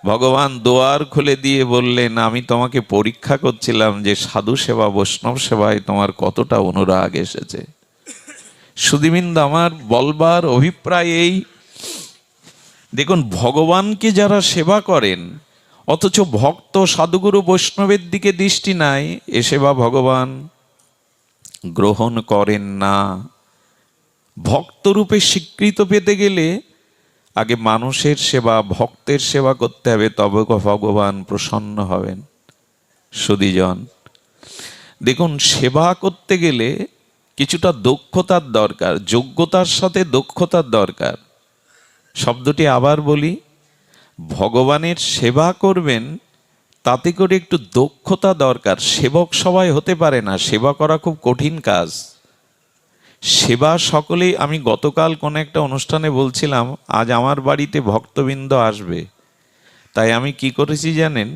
Speaker 1: ভগবান দুয়ার খুলে দিয়ে বললেন, আমি তোমাকে পরীক্ষা করছিলাম যে সাধু সেবা, বৈষ্ণব সেবায় তোমার কতটা অনুরাগ এসেছে। সুধীবৃন্দ, আমার বলবার অভিপ্রায় এই, দেখুন ভগবানকে যারা সেবা করেন অথচ ভক্ত সাধুগুরু বৈষ্ণবের দিকে দৃষ্টি নাই, এ সেবা ভগবান গ্রহণ করেন না। ভক্তরূপে স্বীকৃত পেতে গেলে আগে মানুষের সেবা, ভক্তের সেবা করতে হবে, তবে ভগবান প্রসন্ন হবেন। সুধীজন, দেখুন সেবা করতে গেলে কিছুটা দক্ষতার দরকার, যোগ্যতার সাথে দক্ষতার দরকার। শব্দটি আবার বলি, ভগবানের সেবা করবেন তাতে করে একটু দক্ষতা দরকার। সেবক সবাই হতে পারে না, সেবা করা খুব কঠিন কাজ। সেবা সকলেই, আমি গতকাল কোনো একটা অনুষ্ঠানে বলছিলাম আজ আমার বাড়িতে ভক্তবৃন্দ আসবে, তাই আমি কি করেছি জানেন,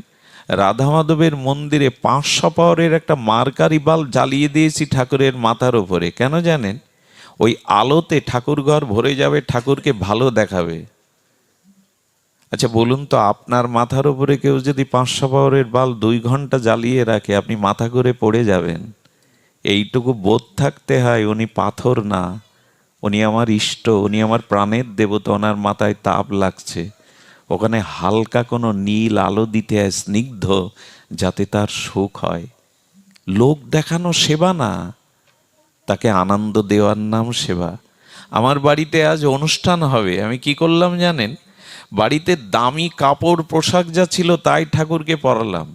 Speaker 1: রাধা মাধবের মন্দিরে 500 পাওয়ারের একটা মার্কারি বাল্ব জ্বালিয়ে দিয়েছি ঠাকুরের মাথার ওপরে। কেন জানেন? ওই আলোতে ঠাকুর ঘর ভরে যাবে, ঠাকুরকে ভালো দেখাবে। আচ্ছা বলুন তো, আপনার মাথার উপরে কেউ যদি 500 পাওয়ারের বাল্ব 2 ঘন্টা জ্বালিয়ে রাখে, আপনি মাথা করে পড়ে যাবেন। এইটুকু বোধ থাকতে হয় উনি পাথর না, উনি আমার ইষ্ট, উনি আমার প্রাণের দেবতা, ওনার মাথায় তাপ লাগছে, ওখানে হালকা কোনো নীল আলো দিতে হয় স্নিগ্ধ, যাতে তার সুখ হয়। লোক দেখানো সেবা না, তাকে আনন্দ দেওয়ার নাম সেবা। আমার বাড়িতে আজ অনুষ্ঠান হবে, আমি কি করলাম জানেন, বাড়িতে দামি কাপড় পোশাক যা ছিল তাই ঠাকুরকে পরালাম,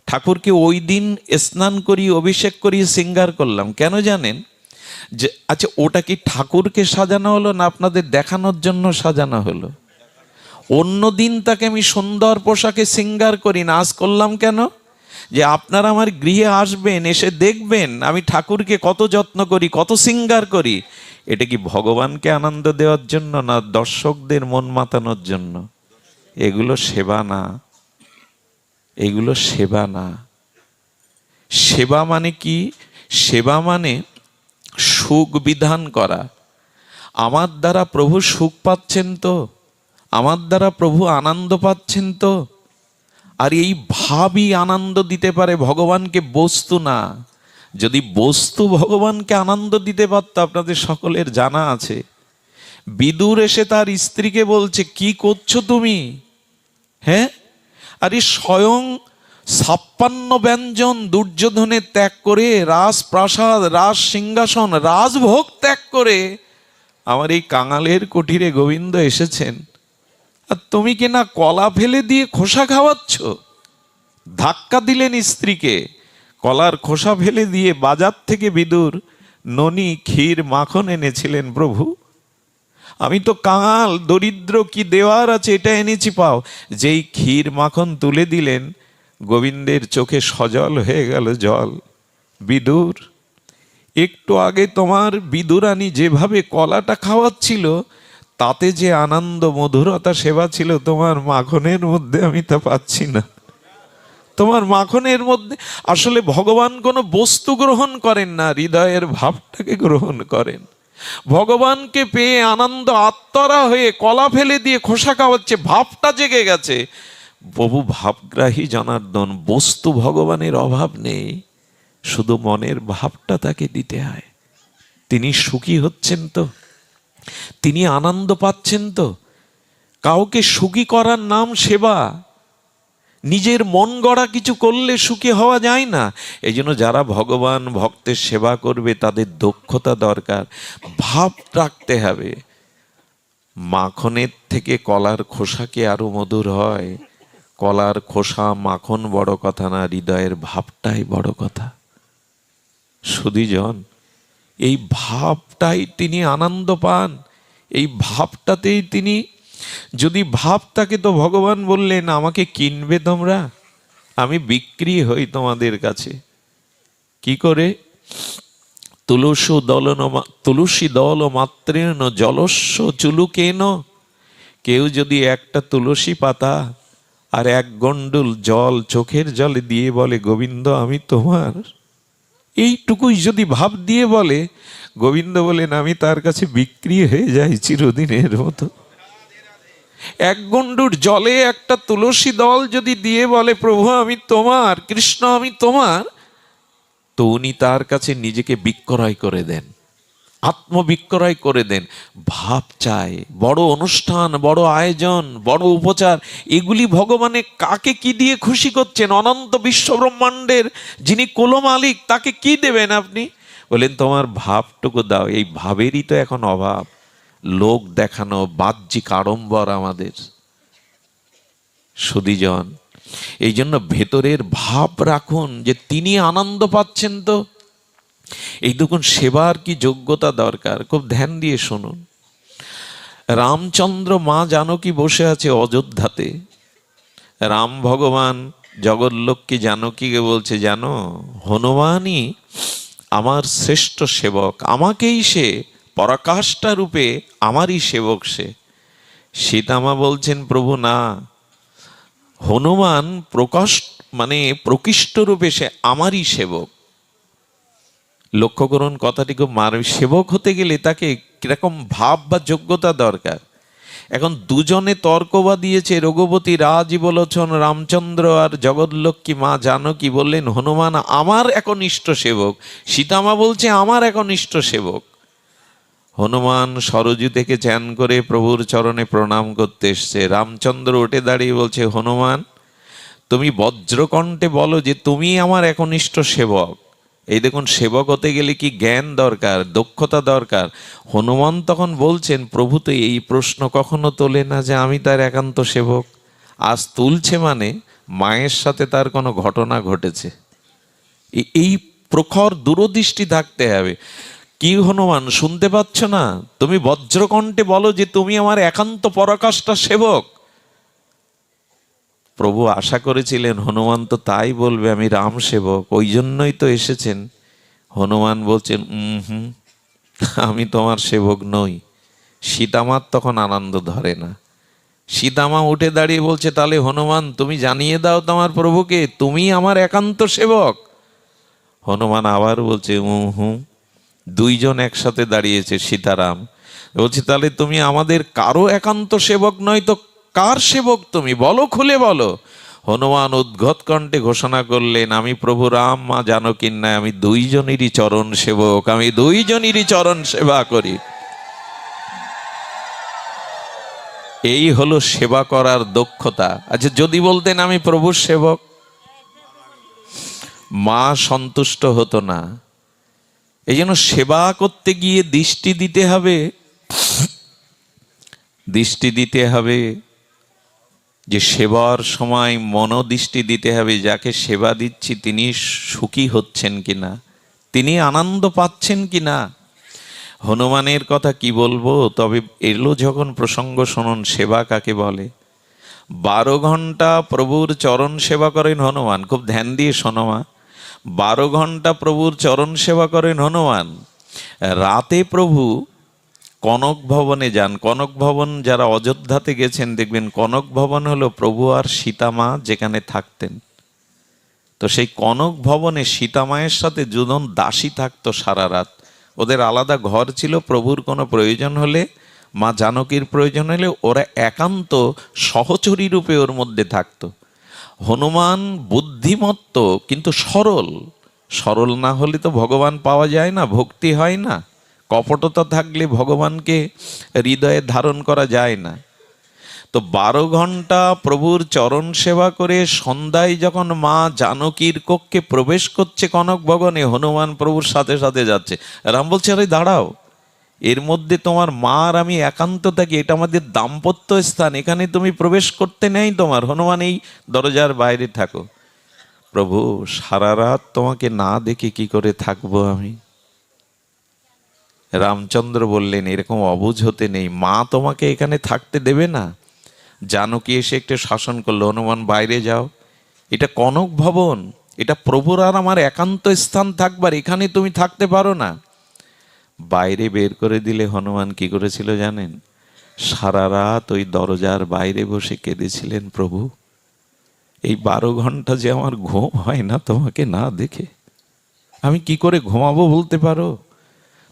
Speaker 1: ঠাকুরকে ওই দিন স্নান করি, অভিষেক করি, শৃঙ্গার করলাম। কেন জানেন? যে আচ্ছা, ওটা কি ঠাকুরকে সাজানো হলো না আপনাদের দেখানোর জন্য সাজানো হলো? অন্য দিন তাকে আমি সুন্দর পোশাকে শৃঙ্গার করি না, আজ করলাম কেন? যে আপনারা আমার গৃহে আসবেন, এসে দেখবেন আমি ঠাকুরকে কত যত্ন করি, কত শৃঙ্গার করি। এটা কি ভগবানকে আনন্দ দেওয়ার জন্য না দর্শকদের মন মাতানোর জন্য? এগুলো সেবা না, এগুলো সেবা না। সেবা মানে কি? সেবা মানে সুখ বিধান করা। আমার দ্বারা প্রভু সুখ পাচ্ছেন তো, আমার দ্বারা প্রভু আনন্দ পাচ্ছেন তো। আর এই ভাবই আনন্দ দিতে পারে ভগবানকে, বস্তু না। যদি বস্তু ভগবানকে আনন্দ দিতে পারত, আপনাদের সকলের জানা আছে, বিদুর এসে তার স্ত্রীকে বলছে, কি করছো তুমি? হ্যাঁ, আরে স্বয়ং 56 ব্যঞ্জন দুর্যোধনের ত্যাগ করে, রাজপ্রাসাদ, রাজ সিংহাসন, রাজভোগ ত্যাগ করে আমার এই কাঙালের কুটিরে গোবিন্দ এসেছেন, আর তুমি কি না কলা ফেলে দিয়ে খোসা খাওয়াচ্ছ? ধাক্কা দিলেন স্ত্রীকে, কলার খোসা ফেলে দিয়ে বাজার থেকে বিদুর ননি, ক্ষীর, মাখন এনেছিলেন। প্রভু, আমি তো কাঙাল, দরিদ্র, কি দেওয়ার আছে এটা এনেছি পাও। যেই ক্ষীর মাখন তুলে দিলেন, গোবিন্দের চোখে সজল হয়ে গেল জল। বিদুর, একটু আগে তোমার বিদুরানী যেভাবে কলাটা খাওয়াচ্ছিল, তাতে যে আনন্দ মধুরতা সেবা ছিল, তোমার মাখনের মধ্যে আমি তা পাচ্ছি না। তোমার মাখনের মধ্যে আসলে ভগবান কোনো বস্তু গ্রহণ করেন না, হৃদয়ের ভাবটাকে গ্রহণ করেন। ভগবানকে পেয়ে আনন্দ আত্মরা হয়ে কলা ফেলে দিয়ে খোসা খাওয়াচ্ছে, ভাবটা জেগে গেছে। প্রভু ভাবগ্রাহী জনার্দন, বস্তু ভগবানের অভাব নেই, শুধু মনের ভাবটা তাকে দিতে হয়। তিনি সুখী হচ্ছেন তো, তিনি আনন্দ পাচ্ছেন তো। কাউকে সুখী করার নাম সেবা। নিজের মন গড়া কিছু করলে সুখী হওয়া যায় না। এই জন্য যারা ভগবান ভক্তের সেবা করবে তাদের দক্ষতা দরকার, ভাব রাখতে হবে। মাখনের থেকে কলার খোসা কি আরো মধুর হয়? কলার খোসা মাখন বড় কথা না, হৃদয়ের ভাবটাই বড় কথা। সুধীজন, এই ভাবটাই তিনি আনন্দ পান, এই ভাবটাতেই তিনি, যদি ভাব থাকে তো ভগবান বললেন, আমাকে কিনবে তোমরা, আমি বিক্রি হই তোমাদের কাছে। কি করে? তুলসী দল মাত্রেণ জলস্য চুলুকেন। কেউ যদি একটা তুলসী পাতা আর 1 গন্ডুল জল চোখের জলে দিয়ে বলে, গোবিন্দ আমি তোমার, এইটুকুই যদি ভাব দিয়ে বলে, গোবিন্দ বলেন, আমি তার কাছে বিক্রি হয়ে যাই চিরদিনের মতো। 1 গন্ডুর জলে একটা তুলসী দল যদি দিয়ে বলে, প্রভু আমি তোমার, কৃষ্ণ আমি তোমার, তো উনি তার কাছে নিজেকে বিক্রয় করে দেন, আত্মবিক্রয় করে দেন। ভাব চাই। বড় অনুষ্ঠান, বড় আয়োজন, বড় উপচার, এগুলি ভগবানে কাকে কি দিয়ে খুশি করছেন? অনন্ত বিশ্ব ব্রহ্মাণ্ডের যিনি কুল মালিক, তাকে কি দেবেন আপনি? বলেন তোমার ভাবটুকু দাও। এই ভাবেরই তো এখন অভাব, লোক দেখানো, বাহ্যিক আড়ম্বর আমাদের। সুধীজন, এই জন্য ভেতরের ভাব রাখুন যে তিনি আনন্দ পাচ্ছেন তো। এই দেখুন সেবার কি যোগ্যতা দরকার, খুব ধ্যান দিয়ে শুনুন। রামচন্দ্র মা জানকী বসে আছে অযোধ্যাতে। রাম ভগবান জগৎলক্ষ্মী জানকীকে বলছে, জানো হনুমানই আমার শ্রেষ্ঠ সেবক, আমাকেই সে পরাকাষ্ঠা রূপে আমারই সেবক সে। সীতামা বলছেন, প্রভু না, হনুমান প্রকৃষ্ট রূপে সে আমারই সেবক। লক্ষ্য করুন কথাটি খুব সেবক হতে গেলে তাকে কিরকম ভাব বা যোগ্যতা দরকার। এখন দুজনে তর্ক বা দিয়েছে, রঘুপতি রাজীবলোচন রামচন্দ্র আর জগৎলক্ষ্মী মা জানকী বললেন হনুমান আমার একনিষ্ঠ সেবক, সীতামা বলছে আমার একনিষ্ঠ সেবক। হনুমান সরজু থেকে ধ্যান করে প্রভুর চরণে প্রণাম করতে এসছে। রামচন্দ্র উঠে দাঁড়িয়ে বলছে, হনুমান তুমি বজ্রকণ্ঠে বলো যে তুমি আমার একনিষ্ঠ সেবক। এই দেখুন, সেবক হতে গেলে কি জ্ঞান দরকার, দক্ষতা দরকার। হনুমান তখন বলছেন, প্রভু তো এই প্রশ্ন কখনো তোলে না যে আমি তার একান্ত সেবক। আজ তুলছে মানে মায়ের সাথে তার কোনো ঘটনা ঘটেছে। এই প্রখর দূরদৃষ্টি থাকতে হবে। কি হনুমান শুনতে পাচ্ছ না? তুমি বজ্রকণ্ঠে বলো যে তুমি আমার একান্ত পরাকাষ্ঠা সেবক। প্রভু আশা করেছিলেন হনুমান তো তাই বলবে, আমি রাম সেবক, ওই জন্যই তো এসেছেন। হনুমান বলছেন, আমি তোমার সেবক নই। সীতামার তখন আনন্দ ধরে না। সীতামা উঠে দাঁড়িয়ে বলছে, তাহলে হনুমান তুমি জানিয়ে দাও তোমার প্রভুকে তুমি আমার একান্ত সেবক। হনুমান আবার বলছে, দুইজন একসাথে দাঁড়িয়েছে, সীতারাম বলছে, তাহলে তুমি আমাদের কারো একান্ত সেবক নয় তো কার সেবক তুমি, বলো, খুলে বলো। হনুমান উদ্গত কণ্ঠে ঘোষণা করলেন, আমি প্রভু রাম মা জানকীর ন্যায় আমি দুইজনেরই চরণ সেবক, আমি দুইজনেরই চরণ সেবা করি। এই হলো সেবা করার দক্ষতা। আচ্ছা, যদি বলতেন আমি প্রভুর সেবক, মা সন্তুষ্ট হতো না। এই জন্য সেবা করতে গিয়ে দৃষ্টি দিতে হবে, দৃষ্টি দিতে হবে যে সেবার সময় মনোদৃষ্টি দিতে হবে, যাকে সেবা দিচ্ছি তিনি সুখী হচ্ছেন কিনা, তিনি আনন্দ পাচ্ছেন কিনা। হনুমানের কথা কি বলবো, তবে এলো যখন প্রসঙ্গ শুনুন, সেবা কাকে বলে। 12 ঘন্টা প্রভুর চরণ সেবা করেন হনুমান, খুব ধ্যান দিয়ে শোনো মা। 12 ঘন্টা প্রভুর চরণ সেবা করেন হনুমান। রাতে প্রভু কনক ভবনে যান। কনক ভবন যারা অযোধ্যাতে গেছেন দেখবেন, কনক ভবন হলো প্রভু আর সীতামা যেখানে থাকতেন। তো সেই কনক ভবনে সীতামায়ের সাথে দুজন দাসী থাকতো সারা রাত। ওদের আলাদা ঘর ছিল। প্রভুর কোনো প্রয়োজন হলে, মা জানকীর প্রয়োজন হলে ওরা একান্ত সহচরী রূপে ওর মধ্যে থাকতো। হনুমান বুদ্ধিমত্ত কিন্তু সরল। সরল না হলে তো ভগবান পাওয়া যায় না, ভক্তি হয় না। কপটতা থাকলে ভগবানকে হৃদয়ে ধারণ করা যায় না। তো 12 ঘন্টা প্রভুর চরণ সেবা করে সন্ধ্যায় যখন মা জানকীর কক্ষে প্রবেশ করছে কনক ভবনে, হনুমান প্রভুর সাথে সাথে যাচ্ছে। রাম বলছে, আরে দাঁড়াও, এর মধ্যে তোমার মা আর আমি একান্ত থাকি, এটা আমাদের দাম্পত্য স্থান, এখানে তুমি প্রবেশ করতে নেই তোমার। হনুমান এই দরজার বাইরে থাকো। প্রভু সারা রাত তোমাকে না দেখে কি করে থাকবো আমি। রামচন্দ্র বললেন, এরকম অবুঝ হতে নেই, মা তোমাকে এখানে থাকতে দেবে না। জানকী এসে একটু শাসন করলো, হনুমান বাইরে যাও, এটা কনক ভবন, এটা প্রভুর আর আমার একান্ত স্থান থাকবার, এখানে তুমি থাকতে পারো না। বাইরে বের করে দিলে হনুমান কি করেছিল জানেন? সারা রাত ওই দরজার বাইরে বসে কেঁদেছিলেন, প্রভু এই 12 ঘন্টা যে আমার ঘুম হয় না তোমাকে না দেখে, আমি কি করে ঘুমাবো বলতে পারো?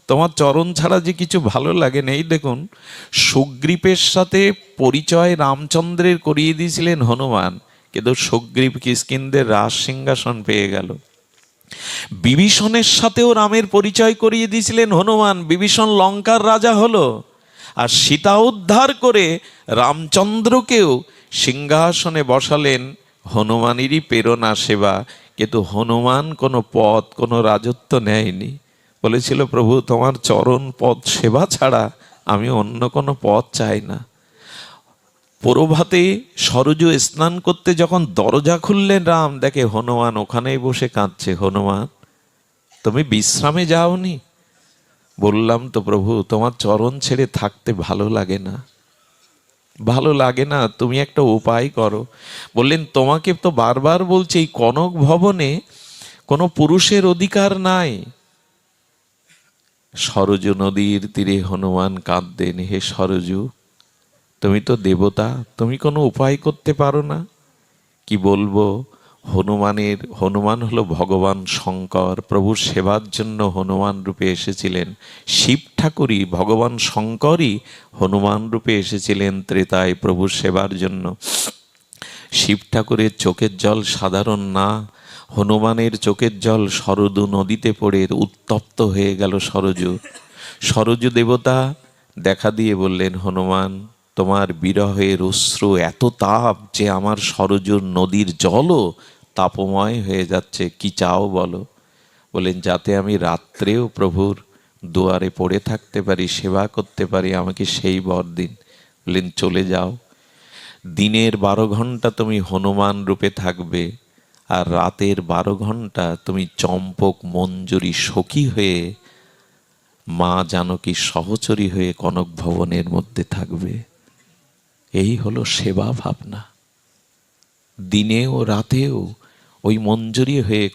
Speaker 1: তোমার চরণ ছাড়া যে কিছু ভালো লাগে না। এই দেখুন, সুগ্রীবের সাথে পরিচয় রামচন্দ্রের করিয়ে দিয়েছিলেন হনুমান, কিন্তু সুগ্রীব কিষ্কিন্ধ্যার রাজ সিংহাসন পেয়ে গেল। বিভীষণের সাথেও রামের পরিচয় করিয়ে দিয়েছিলেন হনুমান, বিভীষণ লঙ্কার রাজা হলো। আর সীতা উদ্ধার করে রামচন্দ্রকেও সিংহাসনে বসালেন হনুমানেরই প্রেরণা সেবা। কিন্তু হনুমান কোনো পদ, কোনো রাজত্ব নেয়নি। বলেছিল, প্রভু তোমার চরণ পদ সেবা ছাড়া আমি অন্য কোনো পদ চাই না। প্রভাতে সরজু স্নান করতে যখন দরজা খুললেন রাম, দেখে হনুমান ওখানেই বসে কাঁদছে। হনুমান তুমি বিশ্রামে যাওনি? বললাম তো প্রভু, তোমার চরণ ছেড়ে থাকতে ভালো লাগে না, ভালো লাগে না, তুমি একটা উপায় করো। বললেন, তোমাকে তো বারবার বলছি এই কনক ভবনে কোনো পুরুষের অধিকার নাই, সরজু নদীর তীরে হনুমান কাঁদতেন, হে সরজু, তুমি তো দেবতা, তুমি কোনো উপায় করতে পারো না? কি বলবো, হনুমান হলো ভগবান শঙ্কর, প্রভুর সেবার জন্য হনুমান রূপে এসেছিলেন। শিব ঠাকুরই, ভগবান শঙ্করই হনুমান রূপে এসেছিলেন ত্রেতায় প্রভুর সেবার জন্য। শিব ঠাকুরের চোখের জল সাধারণ না, হনুমানের চোখের জল সরজু নদীতে পড়ে উত্তপ্ত হয়ে গেল সরজু। সরজু দেবতা দেখা দিয়ে বললেন, হনুমান, তোমার বিরহের অশ্রু এত তাপ যে আমার সরজুর নদীর জলও তাপময় হয়ে যাচ্ছে, কি চাও বলো? বলেন, যাতে আমি রাত্রেও প্রভুর দুয়ারে পড়ে থাকতে পারি, সেবা করতে পারি, আমাকে সেই বর দিন। বললেন, চলে যাও, দিনের 12 ঘন্টা তুমি হনুমান রূপে থাকবে, আর রাতের 12 ঘন্টা তুমি চম্পক মঞ্জুরি সখী হয়ে মা জানকী সহচরী হয়ে কনক ভবনের মধ্যে থাকবে। এই হলো সেবা ভাবনা। দিনেও রাতেও ওই মঞ্জুরি হয়ে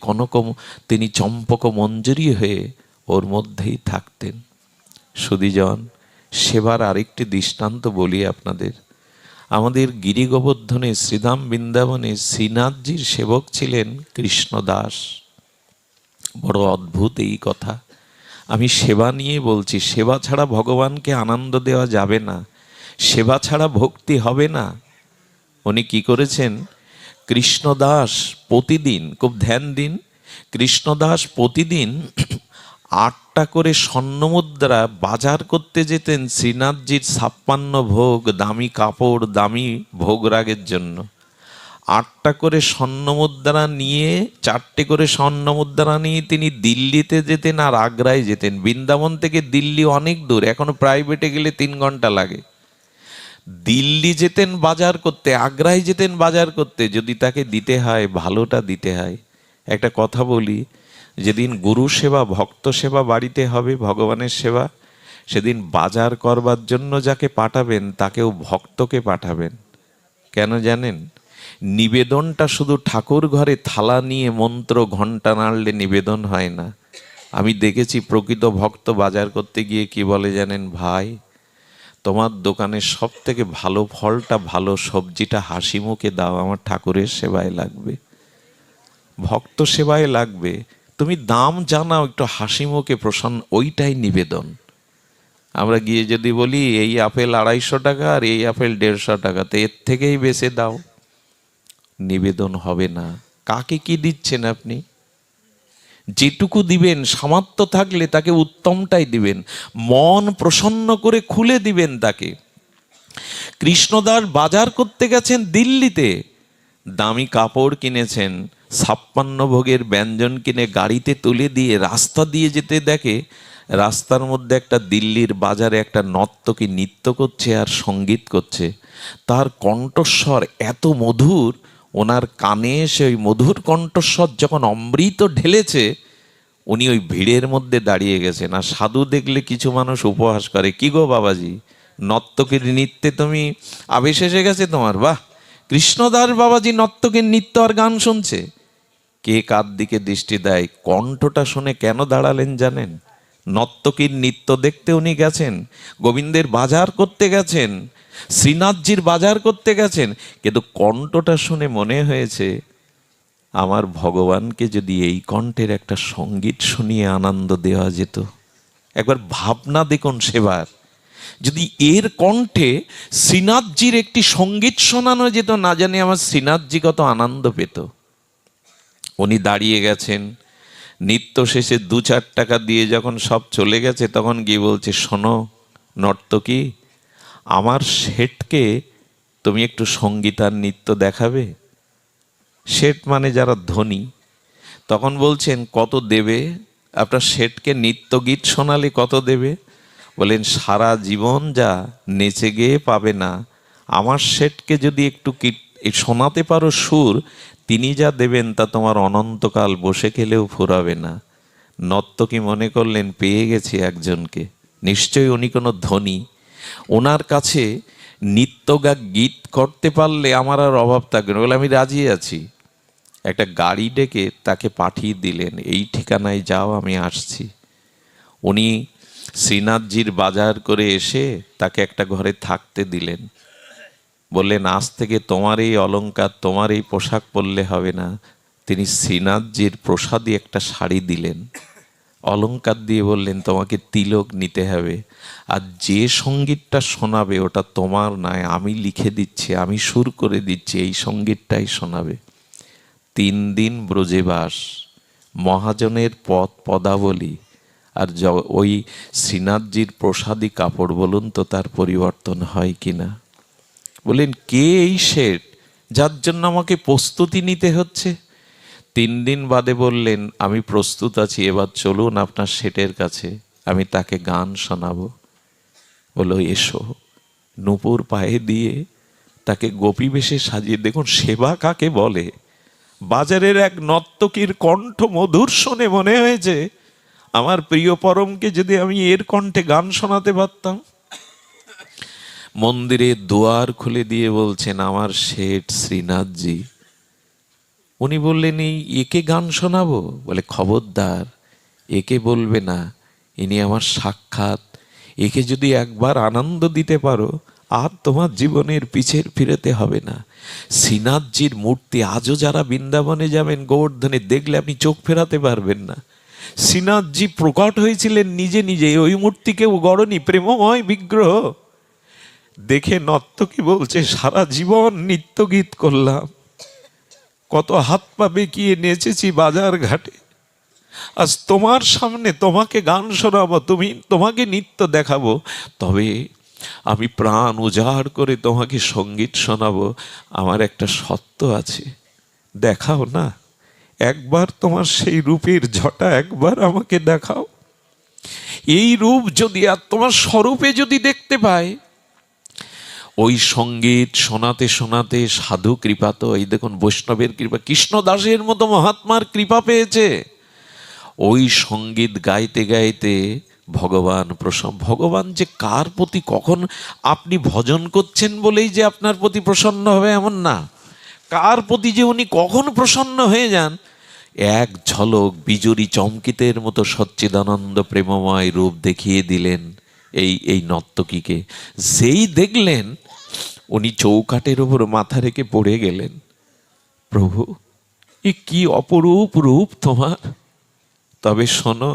Speaker 1: তিনি চম্পক মঞ্জুরি হয়ে ওর মধ্যেই থাকতেন। সুধীজন, সেবার আরেকটি দৃষ্টান্ত বলি আপনাদের। আমাদের গিরি গোবর্ধনে শ্রীধাম বৃন্দাবনে শ্রীনাথজির সেবক ছিলেন কৃষ্ণদাস। বড় অদ্ভুত এই কথা। আমি সেবা নিয়ে বলছি, সেবা ছাড়া ভগবানকে আনন্দ দেওয়া যাবে না, সেবা ছাড়া ভক্তি হবে না। উনি কি করেছেন, কৃষ্ণদাস প্রতিদিন, খুব ধ্যান দিন, কৃষ্ণদাস প্রতিদিন 8টা করে স্বর্ণমুদ্রা বাজার করতে যেতেন শ্রীনাথজির 56 ভোগ, দামি কাপড়, দামি ভোগরাগের জন্য। 8টা করে স্বর্ণমুদ্রা নিয়ে, 4টে করে স্বর্ণমুদ্রা নিয়ে তিনি দিল্লিতে যেতেন আর আগ্রায় যেতেন। বৃন্দাবন থেকে দিল্লি অনেক দূর, এখনো প্রাইভেটে গেলে 3 ঘন্টা লাগে। দিল্লি যেতেন বাজার করতে, আগ্রায় যেতেন বাজার করতে। যদি তাকে দিতে হয়, ভালোটা দিতে হয়। একটা কথা বলি, যেদিন গুরু সেবা, ভক্ত সেবা বাড়িতে হবে, ভগবানের সেবা, সেদিন বাজার করবার জন্য যাকে পাঠাবেন তাকেও ভক্তকে পাঠাবেন। কেন জানেন? নিবেদনটা শুধু ঠাকুর ঘরে থালা নিয়ে মন্ত্র ঘণ্টা নাড়লে নিবেদন হয় না। আমি দেখেছি প্রকৃত ভক্ত বাজার করতে গিয়ে কি বলে জানেন, ভাই তোমার দোকানের সব থেকে ভালো ফলটা, ভালো সবজিটা হাসি মুখে দাও, আমার ঠাকুরের সেবায় লাগবে, ভক্ত সেবায় লাগবে। তুমি দাম জানাও, একটু হাসি মুখে প্রসন্ন, ওইটাই নিবেদন। আমরা গিয়ে যদি বলি এই আপেল 250 টাকা আর এই আপেল 150 টাকা, তো এর থেকেই বেশি দাও, নিবেদন হবে না। কাকে কি দিচ্ছেন আপনি? যেটুকু দিবেন সামর্থ্য থাকলে তাকে উত্তমটাই দিবেন, মন প্রসন্ন করে খুলে দিবেন তাকে। কৃষ্ণদাস বাজার করতে গেছেন দিল্লিতে, দামি কাপড় কিনেছেন, 56 ভোগের ব্যঞ্জন কিনে গাড়িতে তুলে দিয়ে রাস্তা দিয়ে যেতে দেখে রাস্তার মধ্যে একটা দিল্লির বাজারে একটা নর্তকী নৃত্য করছে আর সঙ্গীত করছে। তার কণ্ঠস্বর এত মধুর, ওনার কানে এসে ওই মধুর কণ্ঠস্বর যখন অমৃত ঢেলেছে, উনি ওই ভিড়ের মধ্যে দাঁড়িয়ে গেছেন। আর সাধু দেখলে কিছু মানুষ উপহাস করে, কি গো বাবাজি, নর্তকীর নৃত্যে তুমি আবেশ এসে গেছে তোমার, বাহ, কৃষ্ণদাস বাবাজি নর্তকীর নৃত্য আর গান শুনছে। কে কার দিকে দৃষ্টি দেয়? কণ্ঠটা শুনে কেন দাঁড়ালেন জানেন? নর্তকীর নৃত্য দেখতে উনি গেছেন, গোবিন্দের বাজার করতে গেছেন, শ্রীনাথজির বাজার করতে গেছেন, কিন্তু কণ্ঠটা শুনে মনে হয়েছে আমার ভগবানকে যদি এই কণ্ঠের একটা সঙ্গীত শুনিয়ে আনন্দ দেওয়া যেত। একবার ভাবনা দেখুন সেবার, যদি এর কণ্ঠে শ্রীনাথজির একটি সঙ্গীত শোনানো যেত, না জানি আমার শ্রীনাথজি কত আনন্দ পেত। উনি দাঁড়িয়ে গেছেন, নৃত্য শেষে 2-4 টাকা দিয়ে যখন সব চলে গেছে, তখন গিয়ে বলছে, শোনো নর্তকী, আমার শেঠকে তুমি একটু সঙ্গীত আর নৃত্য দেখাবে। শেঠ মানে যারা ধনী। তখন বলছেন, কত দেবে? আপনার শেঠকে নৃত্য গীত শোনালে কত দেবে? বলেন, সারা জীবন যা নেচে গেয়ে পাবে না, আমার শেঠকে যদি একটু শোনাতে পারো সুর, তিনি যা দেবেন তা তোমার অনন্তকাল বসে খেলেও ফুরাবে না। নর্তকী মনে করলেন পেয়ে গেছি একজনকে, নিশ্চয়ই উনি কোনো ধনী, ওনার কাছে নৃত্য গীত করতে পারলে আমার আর অভাব থাকবে না। বলে, আমি রাজি আছি। একটা গাড়ি ডেকে তাকে পাঠিয়ে দিলেন, এই ঠিকানায় যাও, আমি আসছি। উনি শ্রীনাথজির বাজার করে এসে তাকে একটা ঘরে থাকতে দিলেন। বললেন, আজ থেকে তোমার এই অলংকার, তোমার এই পোশাক পরলে হবে না। তিনি শ্রীনাথজির প্রসাদী একটা শাড়ি দিলেন, অলংকার দিয়ে বললেন, তোমাকে তিলক নিতে হবে, আর যে সঙ্গীতটা শোনাবে ওটা তোমার নয়, আমি লিখে দিচ্ছি, আমি সুর করে দিচ্ছি, এই সঙ্গীতটাই শোনাবে। 3 দিন ব্রজেবাস, মহাজনের পদ পদাবলী, আর ওই শ্রীনাথজির প্রসাদী কাপড়, বলুন তো তার পরিবর্তন হয় কিনা? বলেন, কে এই শেঠ যার জন্য আমাকে প্রস্তুতি নিতে হচ্ছে? 3 দিন বাদে বললেন, আমি প্রস্তুত আছি, এবার চলুন আপনার শেঠের কাছে, আমি তাকে গান শোনাবো। বলো, এসো। নূপুর পায়ে দিয়ে তাকে গোপী বেশে সাজিয়ে, দেখুন সেবা কাকে বলে। বাজারের এক নর্তকীর কণ্ঠ মধুর শুনে মনে হয়েছে, আমার প্রিয় পরমকে যদি আমি এর কণ্ঠে গান শোনাতে পারতাম। মন্দিরে দুয়ার খুলে দিয়ে বলছেন, আমার শেঠ শ্রীনাথজি। উনি বললেন, একে গান শোনাবো? বলে, খবরদার, একে বলবে না, ইনি আমার সাক্ষাৎ। একে যদি একবার আনন্দ দিতে পারো, আর তোমার জীবনের পিছের ফিরেতে হবে না। শ্রীনাথজির মূর্তি আজও যারা বৃন্দাবনে যাবেন, গোবর্ধনে, দেখলে আপনি চোখ ফেরাতে পারবেন না। শ্রীনাথজি প্রকট হয়েছিলেন নিজে নিজে, ওই মূর্তিকেও গড়নি, প্রেমময় বিগ্রহ। দেখে নর্তকী বলছে, সারা জীবন নিত্য গীত করলাম, কত হাত পা বেঁকিয়ে নেচেছি বাজার ঘাটে, আজ তোমার সামনে তোমাকে গান শোনাবো, তোমাকে নৃত্য দেখাবো, তবে আমি প্রাণ উজাড় করে তোমাকে সঙ্গীত শোনাবো। আমার একটা সত্য আছে, দেখাও না একবার তোমার সেই রূপের ঝটা, একবার আমাকে দেখাও। এই রূপ যদি আর তোমার স্বরূপে যদি দেখতে পাই, ওই সঙ্গীত শোনাতে শোনাতে সাধু কৃপা, তো এই দেখুন বৈষ্ণবের কৃপা, কৃষ্ণদাসের মতো মহাত্মার কৃপা পেয়েছে। ওই সঙ্গীত গাইতে গাইতে ভগবান প্রসন্ন। ভগবান যে কার প্রতি, কখন আপনি ভজন করছেন বলেই যে আপনার প্রতি প্রসন্ন হবে এমন না, কার প্রতি যে উনি কখন প্রসন্ন হয়ে যান, এক ঝলক বিজুরি চমকিতের মতো সচ্চিদানন্দ প্রেমময় রূপ দেখিয়ে দিলেন এই নর্তকীকে। যেই দেখলেন, উনি চৌকাঠের ওপর মাথা রেখে পড়ে গেলেন, প্রভু এ কি অপরূপ রূপ তোমার। তবে শোনো,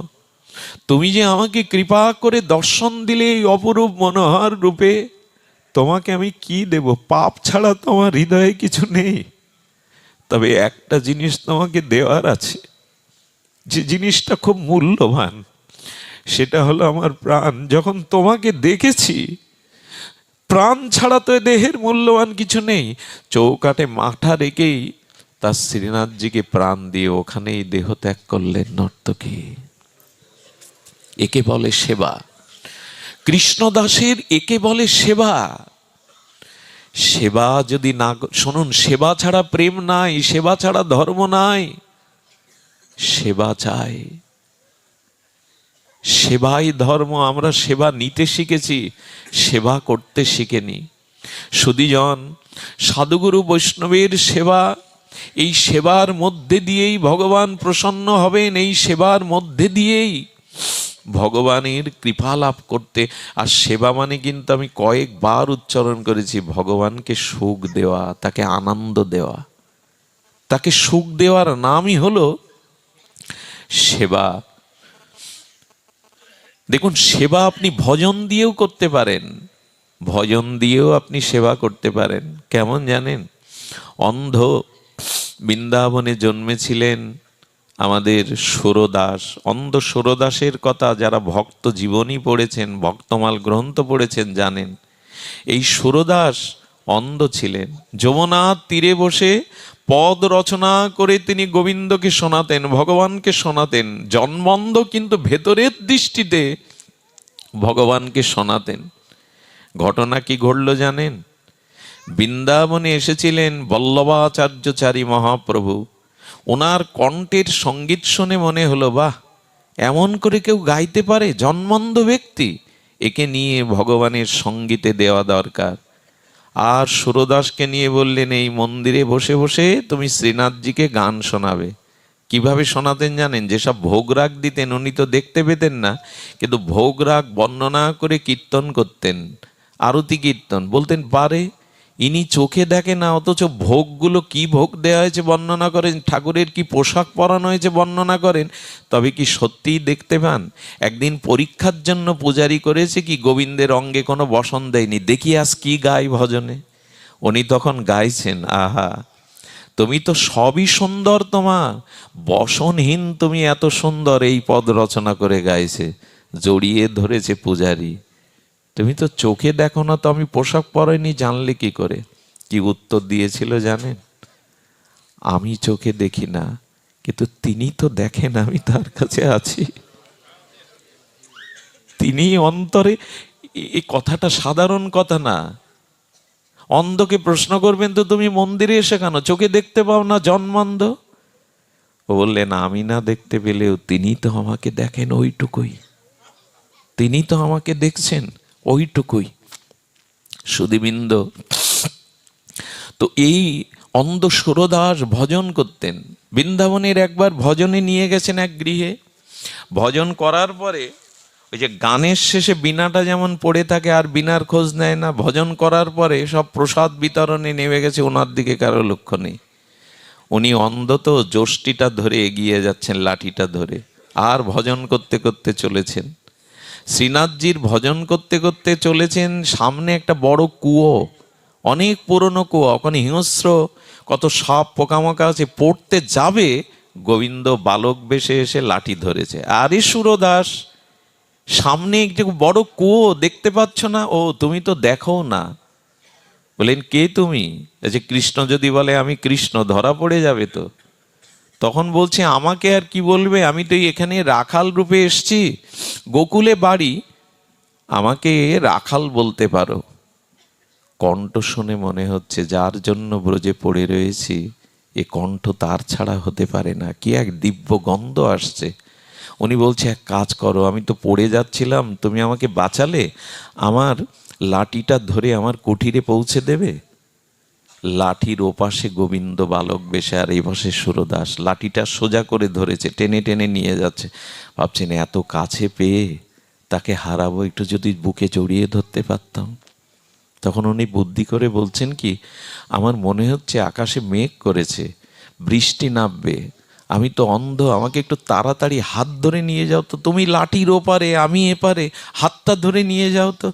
Speaker 1: তুমি যে আমাকে কৃপা করে দর্শন দিলে এই অপরূপ মনোহর রূপে, তোমাকে আমি কি দেব? পাপ ছাড়া তোমার হৃদয়ে কিছু নেই। তবে একটা জিনিস তোমাকে দেওয়ার আছে, যে জিনিসটা খুব মূল্যবান, সেটা হলো আমার প্রাণ। যখন তোমাকে দেখেছি, প্রাণ ছাড়া তো দেহের মূল্যবান কিছু নেই। চৌকাঠে মাথা রেখেই তার শ্রীনাথজিকে প্রাণ দিয়ে ওখানেই দেহ ত্যাগ করলেন নর্তকী। একে বলে সেবা, কৃষ্ণদাসের একে বলে সেবা। সেবা যদি না, শুনুন, সেবা ছাড়া প্রেম নাই, সেবা ছাড়া ধর্ম নাই। সেবা চাই, সেবাই ধর্ম। আমরা সেবা নিতে শিখেছি, সেবা করতে শিখেনি। সুধীজন, সাধুগুরু বৈষ্ণবের সেবা, এই সেবার মধ্যে দিয়েই ভগবান প্রসন্ন হবেন, এই সেবার মধ্যে দিয়েই ভগবানের কৃপা লাভ করতে। আর সেবা মানে কিন্তু আমি কয়েকবার উচ্চারণ করেছি, ভগবানকে সুখ দেওয়া, তাকে আনন্দ দেওয়া, তাকে সুখ দেওয়ার নামই হলো সেবা। দেখুন, সেবা আপনি ভজন দিয়েও করতে পারেন, ভজন দিয়েও আপনি সেবা করতে পারেন। কেমন জানেন? অন্ধ বৃন্দাবনে জন্মেছিলেন আমাদের সুরদাস। অন্ধ সুরদাসের কথা যারা ভক্ত জীবনী পড়েছেন, ভক্তমাল গ্রন্থ পড়েছেন, জানেন এই সুরদাস অন্ধ ছিলেন। যমুনার তীরে বসে পদ রচনা করে তিনি গোবিন্দকে শোনাতেন, ভগবানকে শোনাতেন। জন্মন্ধ, কিন্তু ভেতরের দৃষ্টিতে ভগবানকে শোনাতেন। ঘটনা কি ঘটল জানেন? বৃন্দাবনে এসেছিলেন বল্লভাচার্যচারী মহাপ্রভু। ওনার কণ্ঠের সঙ্গীত শুনে মনে হলো, বাহ, এমন করে কেউ গাইতে পারে, জন্মন্ধ ব্যক্তি, একে নিয়ে ভগবানের সঙ্গীতে দেওয়া দরকার। আর সুরদাসকে নিয়ে বললেন, এই মন্দিরে বসে বসে তুমি শ্রীনাথজিকে গান শোনাবে। কিভাবে শোনাতেন জানেন? যেসব ভোগ রাগ দিতেন উনি তো দেখতে পেতেন না, কিন্তু ভোগ রাগ বর্ণনা করে কীর্তন করতেন, আরতি কীর্তন। বলতেন পারে ইনি চোখে দেখে না, অথচ ভোগগুলো কি ভোগ দেওয়া হয়েছে বর্ণনা করেন, ঠাকুরের কি পোশাক পরানো হয়েছে বর্ণনা করেন। তবে কি সত্যিই দেখতে পান? একদিন পরীক্ষার জন্য পূজারি করেছে কি গোবিন্দের অঙ্গে কোনো বসন দেয়নি, দেখি আজ কি গাই ভজনে। উনি তখন গাইছেন, আহা তুমি তো সবই সুন্দর, তোমার বসনহীন তুমি এত সুন্দর, এই পদ রচনা করে গাইছে। জড়িয়ে ধরেছে পূজারি, তুমি তো চোখে দেখো না, তো আমি পোশাক পরাইনি জানলে কি করে? কি উত্তর দিয়েছিল জানেন? আমি চোখে দেখি না, কিন্তু তিনি তো দেখেন আমি তার কাছে আছি, তিনি অন্তরে। এই কথাটা সাধারণ কথা না। অন্ধকে প্রশ্ন করবেন তো তুমি মন্দিরে এসে কেন চোখে দেখতে পাও না, জন্মান্ধ? ও বললেন আমি না দেখতে পেলেও তিনি তো আমাকে দেখেন, ওইটুকুই। তিনি তো আমাকে দেখছেন, ওইটুকুই। সুধীবৃন্দ, তো এই অন্ধ সুরদাস ভজন করতেন। বৃন্দাবনের একবার ভজনে নিয়ে গেছেন এক গৃহে। ভজন করার পরে ওই যে গানের শেষে বীণাটা যেমন পড়ে থাকে আর বীণার খোঁজ নেয় না, ভজন করার পরে সব প্রসাদ বিতরণে নেমে গেছে, ওনার দিকে কারো লক্ষ্য নেই। উনি অন্ধ তো যষ্টিটা ধরে এগিয়ে যাচ্ছেন, লাঠিটা ধরে, আর ভজন করতে করতে চলেছেন। শ্রীনাথজির ভজন করতে করতে চলেছেন, সামনে একটা বড় কুয়ো, অনেক পুরনো কুয়ো, ওখানে হিংস্র কত সাপ পোকামাকা আছে, পড়তে যাবে, গোবিন্দ বালক বেশে এসে লাঠি ধরেছে। আরে সুরদাস, সামনে একটু বড় কুয়ো দেখতে পাচ্ছ না? ও তুমি তো দেখো না। বলেন কে তুমি? যে কৃষ্ণ যদি বলে আমি কৃষ্ণ, ধরা পড়ে যাবে তো। তখন বলছে আমাকে আর কি বলবে, আমি তো এখানে রাখাল রূপে এসছি, গোকুলে বাড়ি, আমাকে রাখাল বলতে পারো। কণ্ঠ শুনে মনে হচ্ছে যার জন্য ব্রজে পড়ে রয়েছি এ কণ্ঠ তার ছাড়া হতে পারে না, কি এক দিব্য গন্ধ আসছে। উনি বলছে এক কাজ করো, আমি তো পড়ে যাচ্ছিলাম, তুমি আমাকে বাঁচালে, আমার লাঠিটা ধরে আমার কুঠিরে পৌঁছে দেবে। লাঠির ওপাশে গোবিন্দ বালক বেশে আর এই পাশে সুরদাস, লাঠিটা সোজা করে ধরেছে, টেনে টেনে নিয়ে যাচ্ছে। ভাবছেন এত কাছে পেয়ে তাকে হারাবো, একটু যদি বুকে জড়িয়ে ধরতে পারতাম। তখন উনি বুদ্ধি করে বলছেন কি, আমার মনে হচ্ছে আকাশে মেঘ করেছে, বৃষ্টি নামবে, আমি তো অন্ধ, আমাকে একটু তাড়াতাড়ি হাত ধরে নিয়ে যাও তো, তুমি লাঠির ওপারে আমি এপারে, হাতটা ধরে নিয়ে যাও তো।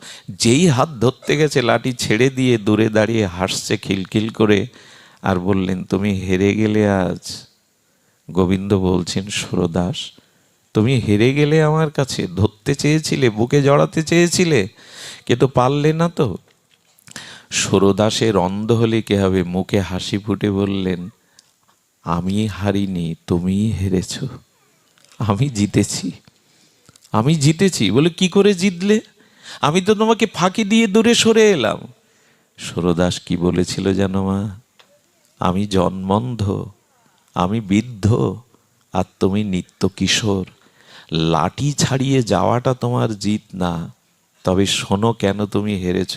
Speaker 1: যেই হাত ধরতে গেছে লাঠি ছেড়ে দিয়ে দূরে দাঁড়িয়ে হাসছে খিলখিল করে, আর বললেন তুমি হেরে গেলে আজ। গোবিন্দ বলছেন সুরদাস, তুমি হেরে গেলে আমার কাছে, ধরতে চেয়েছিলে, বুকে জড়াতে চেয়েছিলে, কিন্তু পারলে না তো। সুরদাসের অন্ধ হলে কি হবে, মুখে হাসি ফুটে বললেন আমি হারিনি, তুমিই হেরেছ, আমি জিতেছি, আমি জিতেছি। বলে কি করে জিতলে? আমি তো তোমাকে ফাঁকি দিয়ে দূরে সরে এলাম। সুরদাস কি বলেছিল জানো মা? আমি জন্মন্ধ, আমি বৃদ্ধ, আর তুমি নিত্য কিশোর, লাঠি ছাড়িয়ে যাওয়াটা তোমার জিত না। তবে শোনো কেন তুমি হেরেছ,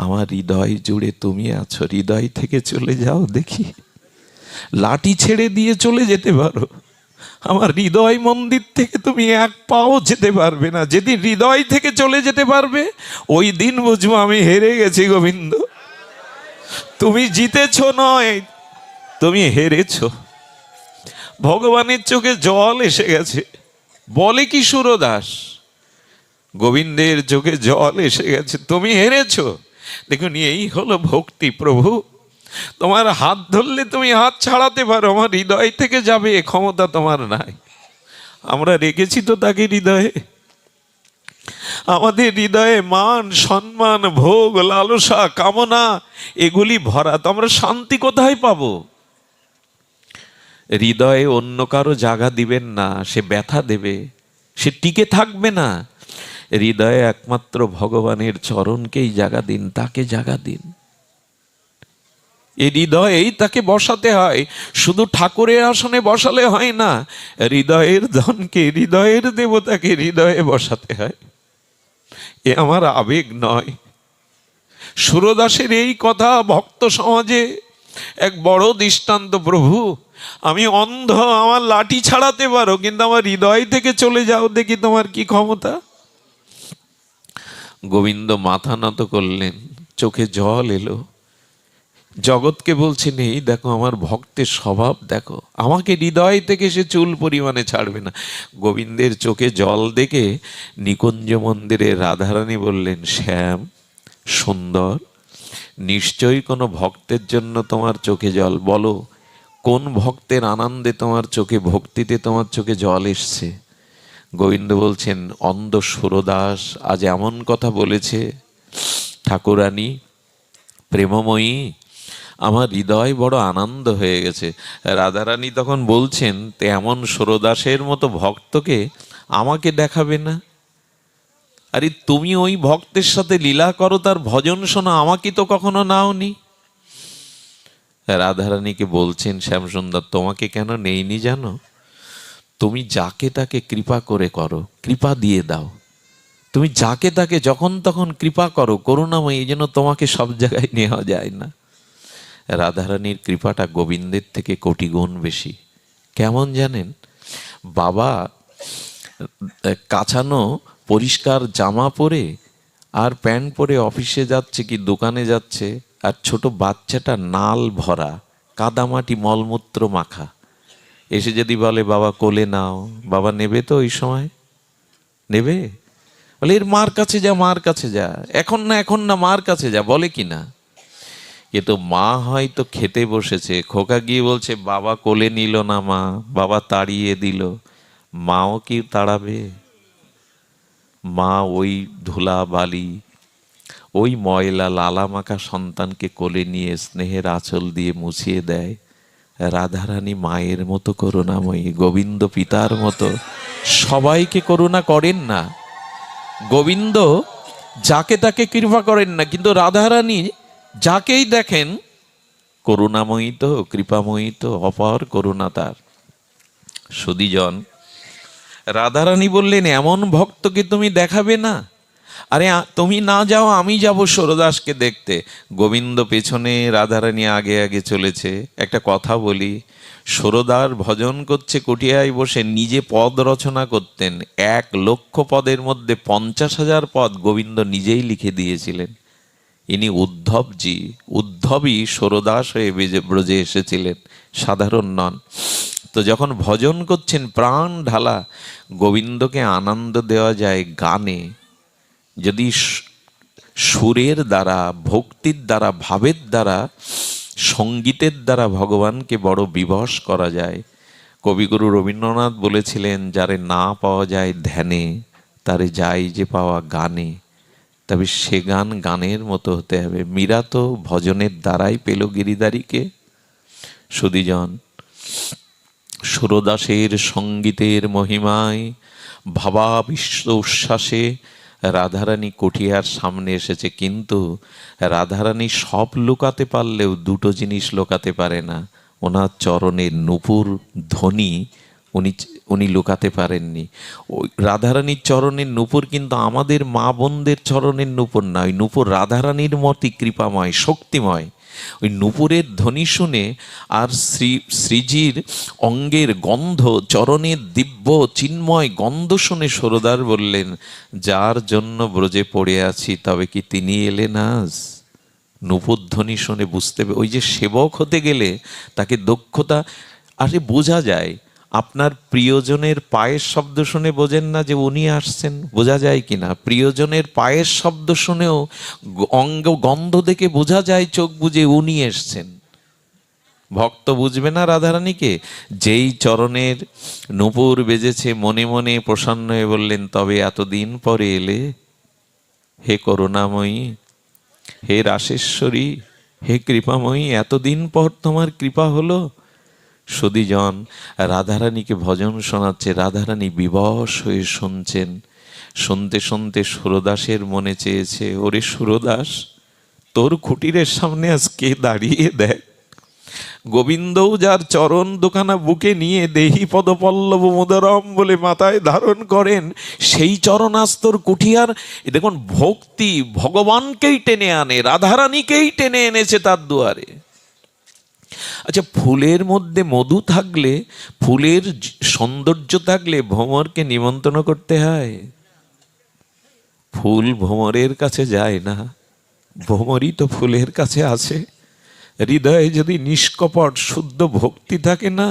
Speaker 1: আমার হৃদয় জুড়ে তুমি আছো, হৃদয় থেকে চলে যাও দেখি। লাঠি ছেড়ে দিয়ে চলে যেতে পারো, আমার হৃদয় মন্দির থেকে তুমি এক পাও যেতে পারবে না। যেদিন হৃদয় থেকে চলে যেতে পারবে ওই দিন বুঝবো আমি হেরে গেছি গোবিন্দ। তুমি জিতেছ নয়, তুমি হেরেছ। ভগবানের চোখে জল এসে গেছে। বলে কি সুরদাস, গোবিন্দের চোখে জল এসে গেছে, তুমি হেরেছ। দেখুন এই হলো ভক্তি। প্রভু তোমার হাত ধরলে তুমি হাত ছাড়াতে পারো, আমার হৃদয় থেকে যাবে এ ক্ষমতা তোমার নাই। আমরা রেখেছি তো তাকে হৃদয়ে। আমাদের হৃদয়ে মান সম্মান ভোগ লালসা কামনা এগুলি ভরা, তো আমরা শান্তি কোথায় পাবো? হৃদয়ে অন্য কারো জায়গা দিবেন না, সে ব্যথা দেবে, সে টিকে থাকবে না। হৃদয়ে একমাত্র ভগবানের চরণকেই জায়গা দিন, তাকে জায়গা দিন। এই হৃদয়েই তাকে বসাতে হয়, শুধু ঠাকুরের আসনে বসালে হয় না, হৃদয়ের ধনকে, হৃদয়ের দেবতাকে হৃদয়ে বসাতে হয়। এ আমার আবেগ নয়। সুরদাসের এই কথা ভক্ত সমাজে এক বড় দৃষ্টান্ত। প্রভু আমি অন্ধ, আমার লাঠি ছাড়াতে পারো, কিন্তু আমার হৃদয় থেকে চলে যাও দেখি তোমার কি ক্ষমতা। গোবিন্দ মাথা নত করলেন, চোখে জল এলো, জগৎকে বলছেন এই দেখো আমার ভক্তের স্বভাব দেখো, আমাকে হৃদয় থেকে সে চুল পরিমাণে ছাড়বে না। গোবিন্দের চোখে জল দেখে নিকুঞ্জ মন্দিরে রাধারানী বললেন, শ্যাম সুন্দর, নিশ্চয়ই কোনো ভক্তের জন্য তোমার চোখে জল, বলো কোন ভক্তের আনন্দে তোমার চোখে, ভক্তিতে তোমার চোখে জল এসছে। গোবিন্দ বলছেন, অন্ধ সুরদাস আজ এমন কথা বলেছে, ঠাকুরানী প্রেমময়ী, আমার হৃদয় বড় আনন্দ হয়ে গেছে। রাধারানী তখন বলছেন, তে এমন সুরদাসের মতো ভক্তকে আমাকে দেখাবে না? আরে তুমি ওই ভক্তের সাথে লীলা করো, তার ভজন শোনো, আমাকে তো কখনো নাওনি। রাধারানীকে বলছেন শ্যামসুন্দর, তোমাকে কেন নেইনি জানো? তুমি যাকে তাকে কৃপা করে করো, কৃপা দিয়ে দাও। তুমি যাকে তাকে যখন তখন কৃপা করো, করুণাময়ী, এই জন্য তোমাকে সব জায়গায় নেওয়া যায় না। রাধারানীর কৃপাটা গোবিন্দের থেকে কোটি গুণ বেশি। কেমন জানেন? বাবা কাছানো পরিষ্কার জামা পরে আর প্যান্ট পরে অফিসে যাচ্ছে কি দোকানে যাচ্ছে, আর ছোট বাচ্চাটা নাল ভরা, কাদামাটি মলমূত্র মাখা, এসে যদি বলে বাবা কোলে নাও, বাবা নেবে তো? ওই সময় নেবে? বলে এর মার কাছে যা, মার কাছে যা, এখন না এখন না, মার কাছে যা, বলে কি না? কিন্তু মা হয়তো খেতে বসেছে, খোকা গিয়ে বলছে বাবা কোলে নিল না মা, বাবা তাড়িয়ে দিল। মাও কি তাড়াবে? মা ওই ধুলা বালি, ওই ময়লা লালা মাখা সন্তানকে কোলে নিয়ে স্নেহের আঁচল দিয়ে মুছিয়ে দেয়। রাধারানী মায়ের মতো করুণাময়ী, গোবিন্দ পিতার মতো সবাইকে করুণা করেন না। গোবিন্দ যাকে তাকে কৃপা করেন না, কিন্তু রাধারানী যাকেই দেখেন করুণাময়ী তো, কৃপাময়ী তো, অপার করুণা তার। সুধীজন, রাধারানী বললেন এমন ভক্তকে তুমি দেখাবে না? আরে তুমি না যাও, আমি যাব সুরদাসকে দেখতে। গোবিন্দ পেছনে, রাধারানী আগে আগে চলেছে। একটা কথা বলি, সুরদার ভজন করছে কুটিয়ায় বসে, নিজে পদ রচনা করতেন। 1,00,000 পদের মধ্যে 50,000 পদ গোবিন্দ নিজেই লিখে দিয়েছিলেন। ইনি উদ্ধবজি, উদ্ধবই সুরদাস হয়ে ব্রজে এসেছিলেন, সাধারণ নন। তো যখন ভজন করছেন প্রাণ ঢালা, গোবিন্দকে আনন্দ দেওয়া যায় গানে। যদি সুরের দ্বারা, ভক্তির দ্বারা, ভাবের দ্বারা, সঙ্গীতের দ্বারা ভগবানকে বড় বিবশ করা যায়। কবিগুরু রবীন্দ্রনাথ বলেছিলেন, যারে না পাওয়া যায় ধ্যানে, তারে যায় যে পাওয়া গানে। তবে সে গান গানের মতো হতে হবে। মীরা তো ভজনের দ্বারাই পেল গিরিধারীকে। সুধীজন, সুরদাসের সঙ্গীতের মহিমায় ভাবাবিষ্ট উচ্ছ্বাসে রাধারানী কুঠিয়ার সামনে এসেছে। কিন্তু রাধারানী সব লুকাতে পারলেও দুটো জিনিস লুকাতে পারে না, ওনার চরণের নূপুর ধ্বনি উনি লুকাতে পারেননি। ওই রাধারানীর চরণের নূপুর কিন্তু আমাদের মা বোনদের চরণের নূপুর না, ওই নূপুর রাধারানীর মতই কৃপাময়, শক্তিময়। ওই নূপুরের ধ্বনি শুনে আর শ্রীজির অঙ্গের গন্ধ, চরণের দিব্য চিন্ময় গন্ধ শুনে সুরদার বললেন, যার জন্য ব্রজে পড়ে আছি তবে কি তিনি এলেন আজ? নূপুর ধ্বনি শুনে বুঝতে, ওই যে সেবক হতে গেলে তাকে দক্ষতা, আরে বোঝা যায়। আপনার প্রিয়জনের পায়ের শব্দ শুনে বোঝেন না যে উনি আসছেন? বোঝা যায় কি না? প্রিয়জনের পায়ের শব্দ শুনেও অঙ্গ গন্ধ দেখে বোঝা যায়, চোখ বুঝে উনি এসছেন। ভক্ত বুঝবে না রাধারানীকে? যেই চরণের নূপুর বেজেছে, মনে মনে প্রসন্ন হয়ে বললেন, তবে এতদিন পরে এলে, হে করুণাময়ী, হে রাসেশ্বরী, হে কৃপাময়ী, এতদিন পর তোমার কৃপা হলো। সুধীজন, রাধারানীকে ভজন শোনাচ্ছে, রাধারানী বিবশ হয়ে শুনছেন। শুনতে শুনতে সুরদাসের মনে চেয়েছে, ওরে সুরদাস, তোর কুটিরের সামনে আজ কে দাঁড়িয়ে দেখ। গোবিন্দও যার চরণ দোকানা বুকে নিয়ে দেহি পদপল্লব মুদরম বলে মাথায় ধারণ করেন, সেই চরণ আজ তোর কুঠিয়ার। দেখুন, ভক্তি ভগবানকেই টেনে আনে, রাধারানীকেই টেনে এনেছে তার দুয়ারে। আচ্ছা, ফুলের মধ্যে মধু থাকলে, ফুলের সৌন্দর্য থাকলে ভ্রমরকে নিমন্ত্রণ করতে হয়? ফুল ভ্রমরের কাছে যায় না, ভ্রমরই তো ফুলের কাছে আছে। হৃদয়ে যদি নিষ্কপট শুদ্ধ ভক্তি থাকে না,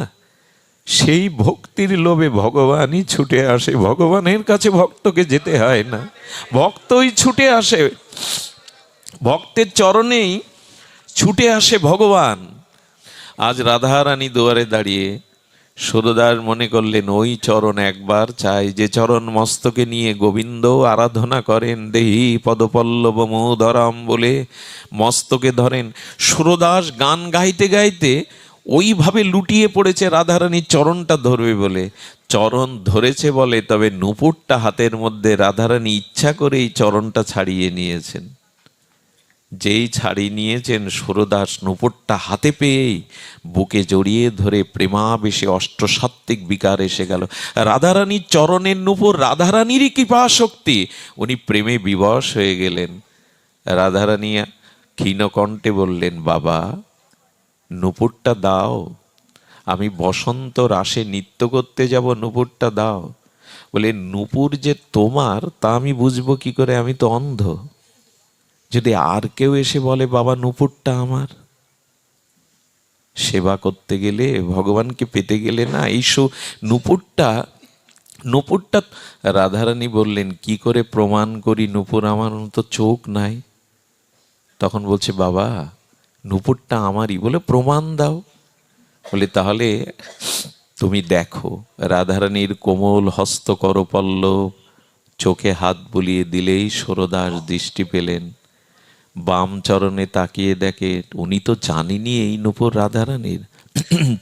Speaker 1: সেই ভক্তির লোভে ভগবানই ছুটে আসে। ভগবানের কাছে ভক্তকে যেতে হয় না, ভক্তই ছুটে আসে, ভক্তের চরণেই ছুটে আসে ভগবান। আজ রাধারানী দুয়ারে দাঁড়িয়ে সুরদাস মনে করলেন ওই চরণ একবার চাই, যে চরণ মস্তকে নিয়ে গোবিন্দ আরাধনা করেন। দেহি পদপল্লব মোদরাম বলে মস্তকে ধরেন। সুরদাস গান গাইতে গাইতে ওইভাবে লুটিয়ে পড়েছে রাধারানীর চরণটা ধরবে বলে। চরণ ধরেছে বলে, তবে নুপুরটা হাতের মধ্যে, রাধারানী ইচ্ছা করে এই চরণটা ছাড়িয়ে নিয়েছেন। যেই ছাড়িয়ে নিয়েছেন, সুরদাস নুপুরটা হাতে পেয়েই বুকে জড়িয়ে ধরে প্রেমাবেশে অষ্টসাত্ত্বিক বিকার এসে গেল। রাধারানীর চরণের নুপুর রাধারানীরই কৃপা শক্তি, উনি প্রেমে বিবশ হয়ে গেলেন। রাধারানী ক্ষীণকণ্ঠে বললেন, বাবা নুপুরটা দাও, আমি বসন্ত রাসে নৃত্য করতে যাব, নুপুরটা দাও। বলে, নুপুর যে তোমার তা আমি বুঝবো কি করে, আমি তো অন্ধ। যদি আর কেউ এসে বলে বাবা নুপুরটা আমার, সেবা করতে গেলে, ভগবানকে পেতে গেলে না এই নুপুরটা। রাধারানী বললেন, কি করে প্রমাণ করি নুপুর আমার, তো চোখ নাই। তখন বলছে, বাবা নুপুরটা আমারই। বলে, প্রমাণ দাও। বলে, তাহলে তুমি দেখো। রাধারানীর কোমল হস্ত করপল্লব, চোখে হাত বুলিয়ে দিলেই সুরদাস দৃষ্টি পেলেন। বাম চরণে তাকিয়ে দেখে, উনি তো জানিনি এই নুপুর রাধারানীর।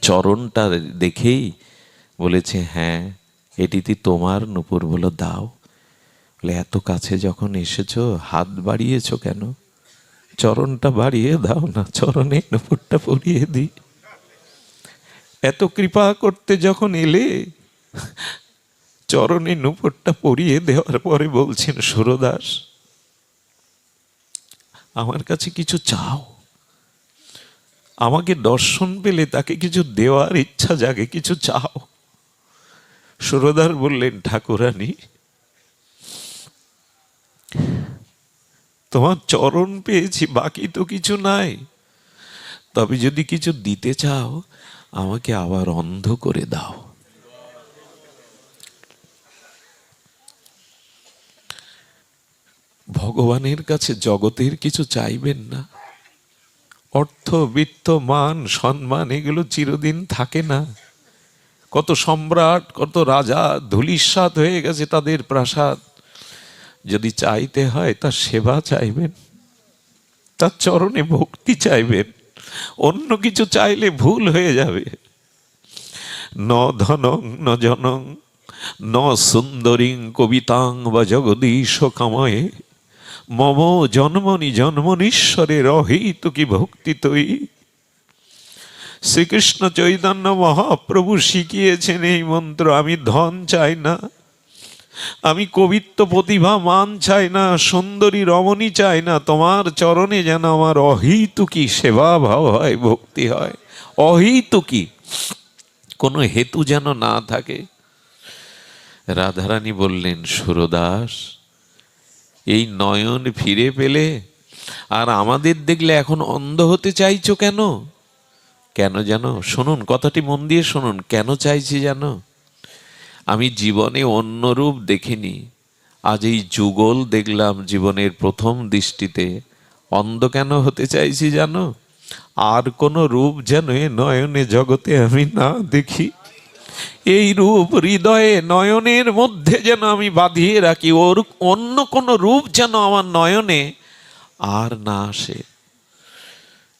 Speaker 1: চরণটা দেখেই বলেছে, হ্যাঁ এটি তোমার নুপুর। বলো, দাও। বলে, এত কাছে যখন এসেছো হাত বাড়িয়েছো কেন? চরণটা বাড়িয়ে দাও না, চরণে নুপুরটা পরিয়ে দিই। এত কৃপা করতে যখন এলে, চরণে নুপুরটা পরিয়ে দেওয়ার পরে বলছেন, সুরদাস আমার কাছে কিছু চাও। আমাকে দর্শন পেলে তাকে কিছু দেওয়ার ইচ্ছা জাগে, কিছু চাও। সুরদাস বললেন, ঠাকুরানী তোমার চরণ পেয়েছি, বাকি তো কিছু নাই। তবে যদি কিছু দিতে চাও, আমাকে আবার অন্ধ করে দাও। ভগবানের কাছে জগতের কিছু চাইবেন না। অর্থ, বিত্ত, মান, সম্মান এগুলো চিরদিন থাকে না। কত সম্রাট, কত রাজা ধূলিসাৎ হয়ে গেছে তাদের প্রাসাদ। যদি চাইতে হয় তার সেবা চাইবেন, তার চরণে ভক্তি চাইবেন। অন্য কিছু চাইলে ভুল হয়ে যাবে। ন ধনং ন জনং ন সুন্দরীং কবিতাং বা জগদীশ কাময়ে মম জন্মনি জন্মনীশ্বরের অহেতুকি ভক্তি তৈ। শ্রীকৃষ্ণ চৈতন্য মহাপ্রভু শিখিয়েছেন এই মন্ত্র। আমি ধন চাই না, আমি কবিত্ব, প্রতিভা, মান চাই না, সুন্দরী রমণী চাই না। তোমার চরণে যেন আমার অহেতুকি সেবা ভাব হয়, ভক্তি হয়। অহেতুকি, কোনো হেতু যেন না থাকে। রাধারানী বললেন, সুরদাস এই নয়ন ফিরে পেলে আর আমাদের দেখলে এখন অন্ধ হতে চাইছো কেন? কেন জানো? শুনুন, কথাটি মন দিয়ে শুনুন। কেন চাইছি জানো? আমি জীবনে অন্য রূপ দেখিনি, আজ এই যুগল দেখলাম জীবনের প্রথম দৃষ্টিতে। অন্ধ কেন হতে চাইছি জানো? আর কোনো রূপ যেন এ নয়নে জগতে আমি না দেখি। এই রূপ হৃদয়ে নয়নের মধ্যে যেন আমি বাঁধিয়ে রাখি। ওর অন্য কোনো রূপ যেন আমার নয়নে আর না আসে।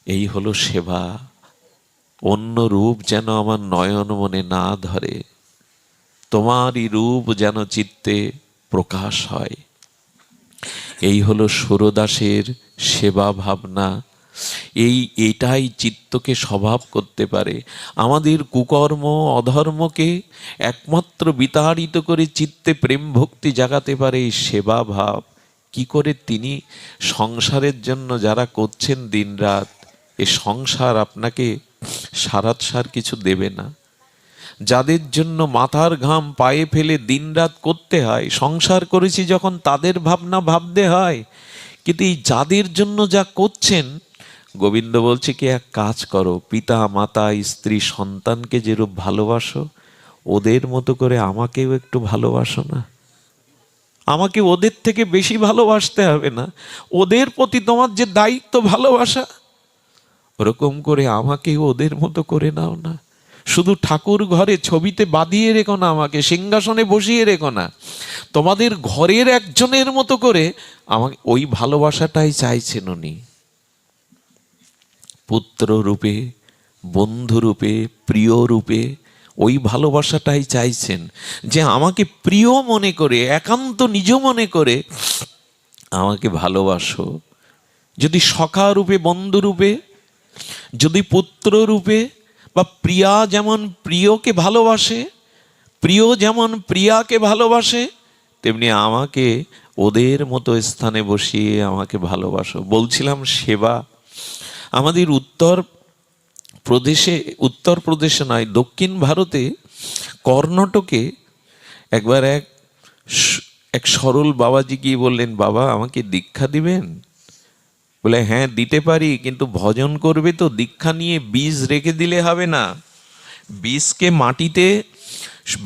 Speaker 1: এই হলো সেবা। অন্য রূপ যেন আমার নয়ন মনে না ধরে, তোমারই রূপ যেন চিত্তে প্রকাশ হয়। এই হলো সুরদাসের সেবা ভাবনা। এটাই চিত্তকে স্বভাব করতে পারে। আমাদের কুকর্ম অধর্মকে একমাত্র বিতাড়িত করে চিত্তে প্রেম ভক্তি জাগাতে পারে এই সেবা ভাব। কি করে তিনি সংসারের জন্য যারা করছেন দিনরাত, এ সংসার আপনাকে সারাৎসার কিছু দেবে না। যাদের জন্য মাথার ঘাম পায়ে ফেলে দিনরাত করতে হয়, সংসার করেছি যখন তাদের ভাবনা ভাবতে হয়। কিন্তু এই যাদের জন্য যা করছেন, গোবিন্দ বলছে কি এক কাজ করো, পিতা মাতা স্ত্রী সন্তানকে যেরূপ ভালোবাসো ওদের মতো করে আমাকেও একটু ভালোবাসো না। আমাকে ওদের থেকে বেশি ভালোবাসতে হবে না, ওদের প্রতি তোমার যে দায়িত্ব ভালোবাসা, ওরকম করে আমাকে ওদের মতো করে নাও না। শুধু ঠাকুর ঘরে ছবিতে বাঁধিয়ে রেখো না, আমাকে সিংহাসনে বসিয়ে রেখো না, তোমাদের ঘরের একজনের মতো করে আমাকে। ওই ভালোবাসাটাই চাইছেন উনি, পুত্র রূপে, বন্ধু রূপে, প্রিয় রূপে। ওই ভালোবাসাটাই চাইছেন, যে আমাকে প্রিয় মনে করে, একান্ত নিজ মনে করে আমাকে ভালোবাসো। যদি সখা রূপে, বন্ধু রূপে, যদি পুত্র রূপে, বা প্রিয়া যেমন প্রিয়কে ভালোবাসে, প্রিয় যেমন প্রিয়াকে ভালোবাসে, তেমনি আমাকে ওদের মতো স্থানে বসিয়ে আমাকে ভালোবাসো। বলছিলাম সেবা আমাদের উত্তরপ্রদেশে নয়, দক্ষিণ ভারতে, কর্ণাটকে একবার এক সরল বাবাজি গিয়ে বললেন, বাবা আমাকে দীক্ষা দিবেন? বলে হ্যাঁ দিতে পারি, কিন্তু ভজন করবে তো, দীক্ষা নিয়ে বীজ রেখে দিলে হবে না। বীজকে মাটিতে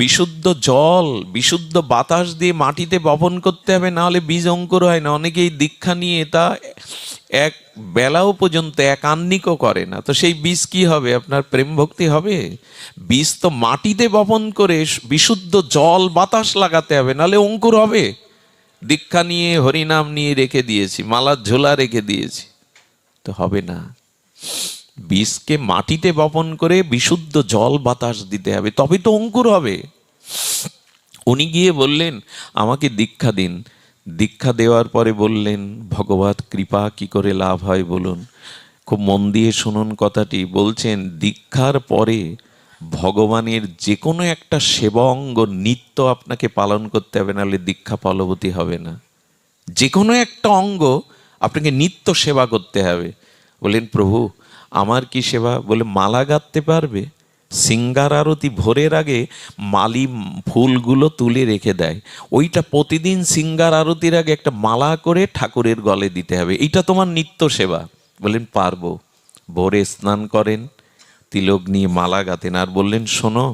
Speaker 1: বিশুদ্ধ জল, বিশুদ্ধ বাতাস দিয়ে মাটিতে বপন করতে হবে, না হলে বীজ অঙ্কুর হয় না। অনেকেই দীক্ষা নিয়ে তা এক বেলাও পর্যন্ত এক আহ্নিকও করে না, তো সেই বীজ কি হবে? আপনার প্রেম ভক্তি হবে? বীজ তো মাটিতে বপন করে বিশুদ্ধ জল বাতাস লাগাতে হবে, নাহলে অঙ্কুর হবে? দীক্ষা নিয়ে হরিনাম নিয়ে রেখে দিয়েছি, মালার ঝোলা রেখে দিয়েছি, তো হবে না। বীজকে মাটিতে বপন করে বিশুদ্ধ জল বাতাস দিতে হবে, তবে তো অঙ্কুর হবে। উনি গিয়ে বললেন আমাকে দীক্ষা দিন। দীক্ষা দেওয়ার পরে বললেন, ভগবত কৃপা কি করে লাভ হয় বলুন? খুব মন দিয়ে শুনুন কথাটি। বলছেন দীক্ষার পরে ভগবানের যে কোনো একটা সেবা অঙ্গ নিত্য আপনাকে পালন করতে হবে, নাহলে দীক্ষা ফলবতী হবে না। যে কোনো একটা অঙ্গ আপনাকে নিত্য সেবা করতে হবে। বললেন প্রভু আমার কি সেবা? বলে মালা গাঁথতে পারবে? সিঙ্গার আরতি ভোরের আগে মালি ফুলগুলো তুলে রেখে দেয়, ওইটা প্রতিদিন সিঙ্গার আরতির আগে একটা মালা করে ঠাকুরের গলে দিতে হবে, এইটা তোমার নিত্য সেবা। বললেন পারবো। ভোরে স্নান করেন, তিলক নিয়ে মালা গাঁথেন, আর বললেন শোনো,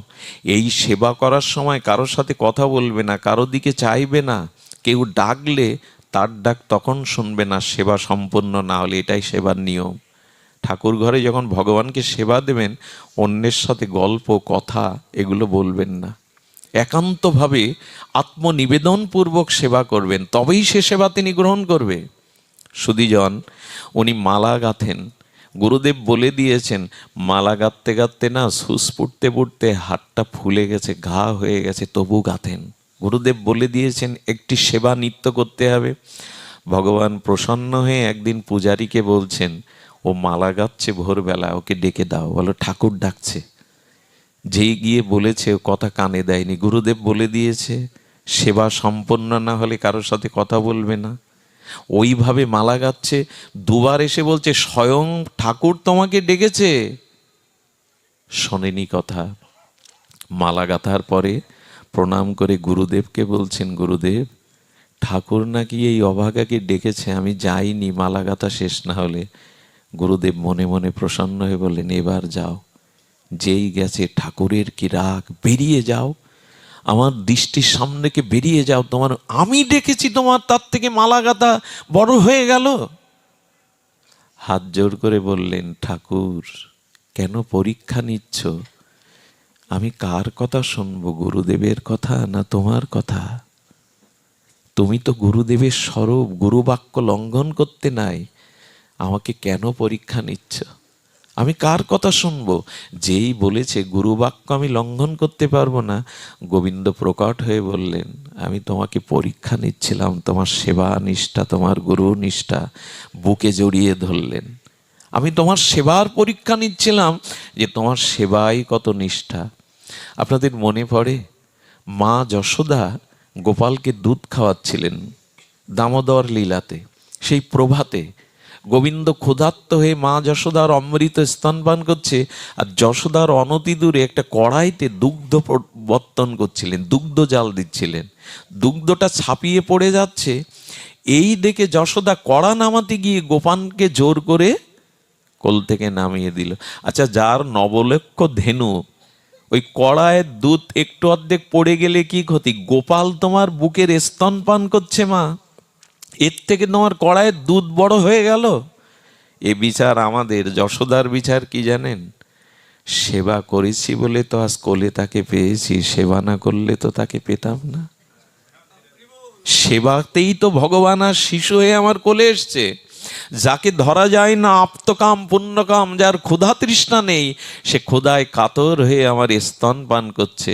Speaker 1: এই সেবা করার সময় কারোর সাথে কথা বলবে না, কারোর দিকে চাইবে না, কেউ ডাকলে তার ডাক তখন শুনবে না সেবা সম্পূর্ণ না হলে, এটাই সেবার নিয়ম। ঠাকুর ঘরে যখন ভগবানকে সেবা দেবেন, অন্যের সাথে গল্প কথা এগুলো বলবেন না, একান্তভাবে আত্মনিবেদনপূর্বক সেবা করবেন, তবেই সে সেবা তিনি গ্রহণ করবে। সুধীজন উনি মালা গাঁথেন, গুরুদেব বলে দিয়েছেন মালা গাঁথতে গাঁথতে না সুস পুড়তে পুড়তে হাতটা ফুলে গেছে, ঘা হয়ে গেছে, তবু গাঁথেন। গুরুদেব বলে দিয়েছেন একটি সেবা নিত্য করতে হবে। ভগবান প্রসন্ন হয়ে একদিন পূজারীকে বলছেন, ও মালা গাঁথছে ভোরবেলা, ওকে ডেকে দাও। বলো ঠাকুর ডাকছে। যেই গিয়ে বলেছে ও কথা কানে দেয়নি। গুরুদেব বলে দিয়েছে সেবা সম্পন্ন না হলে কারোর সাথে কথা বলবে না। ওইভাবে মালা গাচ্ছে, দুবার এসে বলছে স্বয়ং ঠাকুর তোমাকে ডেকেছে, শোনেনি কথা। মালা গাঁথার পরে প্রণাম করে গুরুদেবকে বলছেন, গুরুদেব ঠাকুর নাকি এই অভাগাকে ডেকেছে, আমি যাইনি মালা গাঁথা শেষ না হলে। গুরুদেব মনে মনে প্রসন্ন হয়ে বললেন এবার যাও। যেই গেছে ঠাকুরের কি রাগ, বেরিয়ে যাও, আমার দৃষ্টির সামনে থেকে বেরিয়ে যাও, তোমার আমি ডেকেছি, তোমার তার থেকে মালা গাঁথা বড় হয়ে গেল। হাত জোর করে বললেন, ঠাকুর কেন পরীক্ষা নিচ্ছ? আমি কার কথা শুনবো, গুরুদেবের কথা না তোমার কথা? তুমি তো গুরুদেবের স্বরূপ, গুরু বাক্য লঙ্ঘন করতে নাই, আমাকে কেন পরীক্ষা নিচ্ছ? আমি কার কথা শুনবো? যেই বলেছে গুরু বাক্য আমি লঙ্ঘন করতে পারবো না, গোবিন্দ প্রকট হয়ে বললেন আমি তোমাকে পরীক্ষা নিচ্ছিলাম, তোমার সেবা নিষ্ঠা, তোমার গুরু নিষ্ঠা। বুকে জড়িয়ে ধরলেন। আমি তোমার সেবার পরীক্ষা নিচ্ছিলাম যে তোমার সেবাই কত নিষ্ঠা। আপনাদের মনে পড়ে মা যশোদা গোপালকে দুধ খাওয়াচ্ছিলেন দামোদর লীলাতে। সেই প্রভাতে গোবিন্দ ক্ষুধার্ত হয়ে মা যশোদার অমৃত স্তনপান করছে, আর যশোদার অনতি দূরে একটা কড়াইতে দুগ্ধ বর্তন করছিলেন, দুগ্ধ জাল দিচ্ছিলেন। দুগ্ধটা ছাপিয়ে পড়ে যাচ্ছে, এই দেখে যশোদা কড়া নামাতে গিয়ে গোপালকে জোর করে কোল থেকে নামিয়ে দিল। আচ্ছা, যার নবলক্ষ ধেনু, ওই কড়ায় দুধ একটু অর্ধেক পড়ে গেলে কি ক্ষতি? গোপাল তোমার বুকের স্তনপান করছে মা, এর থেকে তোমার কড়ায় দুধ বড় হয়ে গেল। এ বিচার আমাদের। যশোদার বিচার কি জানেন? সেবা করেছি বলে তো আজ কোলে তাকে পেয়েছি, সেবা না করলে তো তাকে পেতাম না। সেবাতেই তো ভগবান আর শিশু হয়ে আমার কোলে এসছে। যাকে ধরা যায় না আপ্তকাম পুণ্যকাম, যার ক্ষুধা তৃষ্ণা নেই, সে ক্ষুধায় কাতর হয়ে আমার স্তন পান করছে।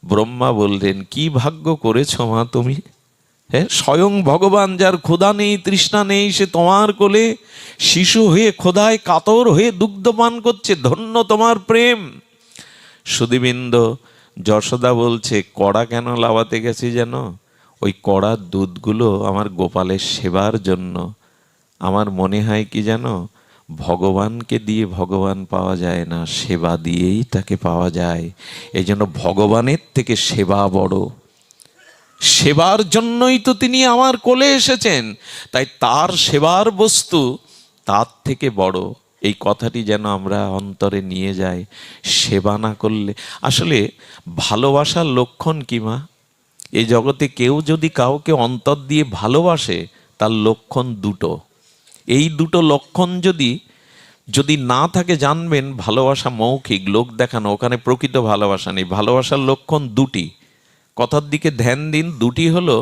Speaker 1: ব্রহ্মা বললেন, কি ভাগ্য করেছো মা তুমি। হ্যাঁ, স্বয়ং ভগবান, যার ক্ষুধা নেই তৃষ্ণা নেই, সে তোমার কোলে শিশু হয়ে ক্ষুধায় কাতর হয়ে দুগ্ধ পান করছে। ধন্য তোমার প্রেম। সুধীবৃন্দ, যশোদা বলছে, কড়া কেন লাভাতে গেছি যেন? ওই কড়ার দুধগুলো আমার গোপালের সেবার জন্য। আমার মনে হয় কি জানো, ভগবানকে দিয়ে ভগবান পাওয়া যায় না, সেবা দিয়েই তাকে পাওয়া যায়। এই জন্য ভগবানের থেকে সেবা বড়। সেবার জন্যই তো তিনি আমার কোলে এসেছেন, তাই তার সেবার বস্তু তার থেকে বড়। এই কথাটি যেন আমরা অন্তরে নিয়ে যাই। সেবা না করলে আসলে ভালোবাসার লক্ষণ কি মা? এই জগতে কেউ যদি কাউকে অন্তর দিয়ে ভালোবাসে, তার লক্ষণ দুটো। এই দুটো লক্ষণ যদি যদি না থাকে, জানবেন ভালোবাসা মৌখিক, লোক দেখানো, ওখানে প্রকৃত ভালোবাসা নেই। ভালোবাসার লক্ষণ দুটি, কথার দিকে ধ্যান দিন। দুটি হলো,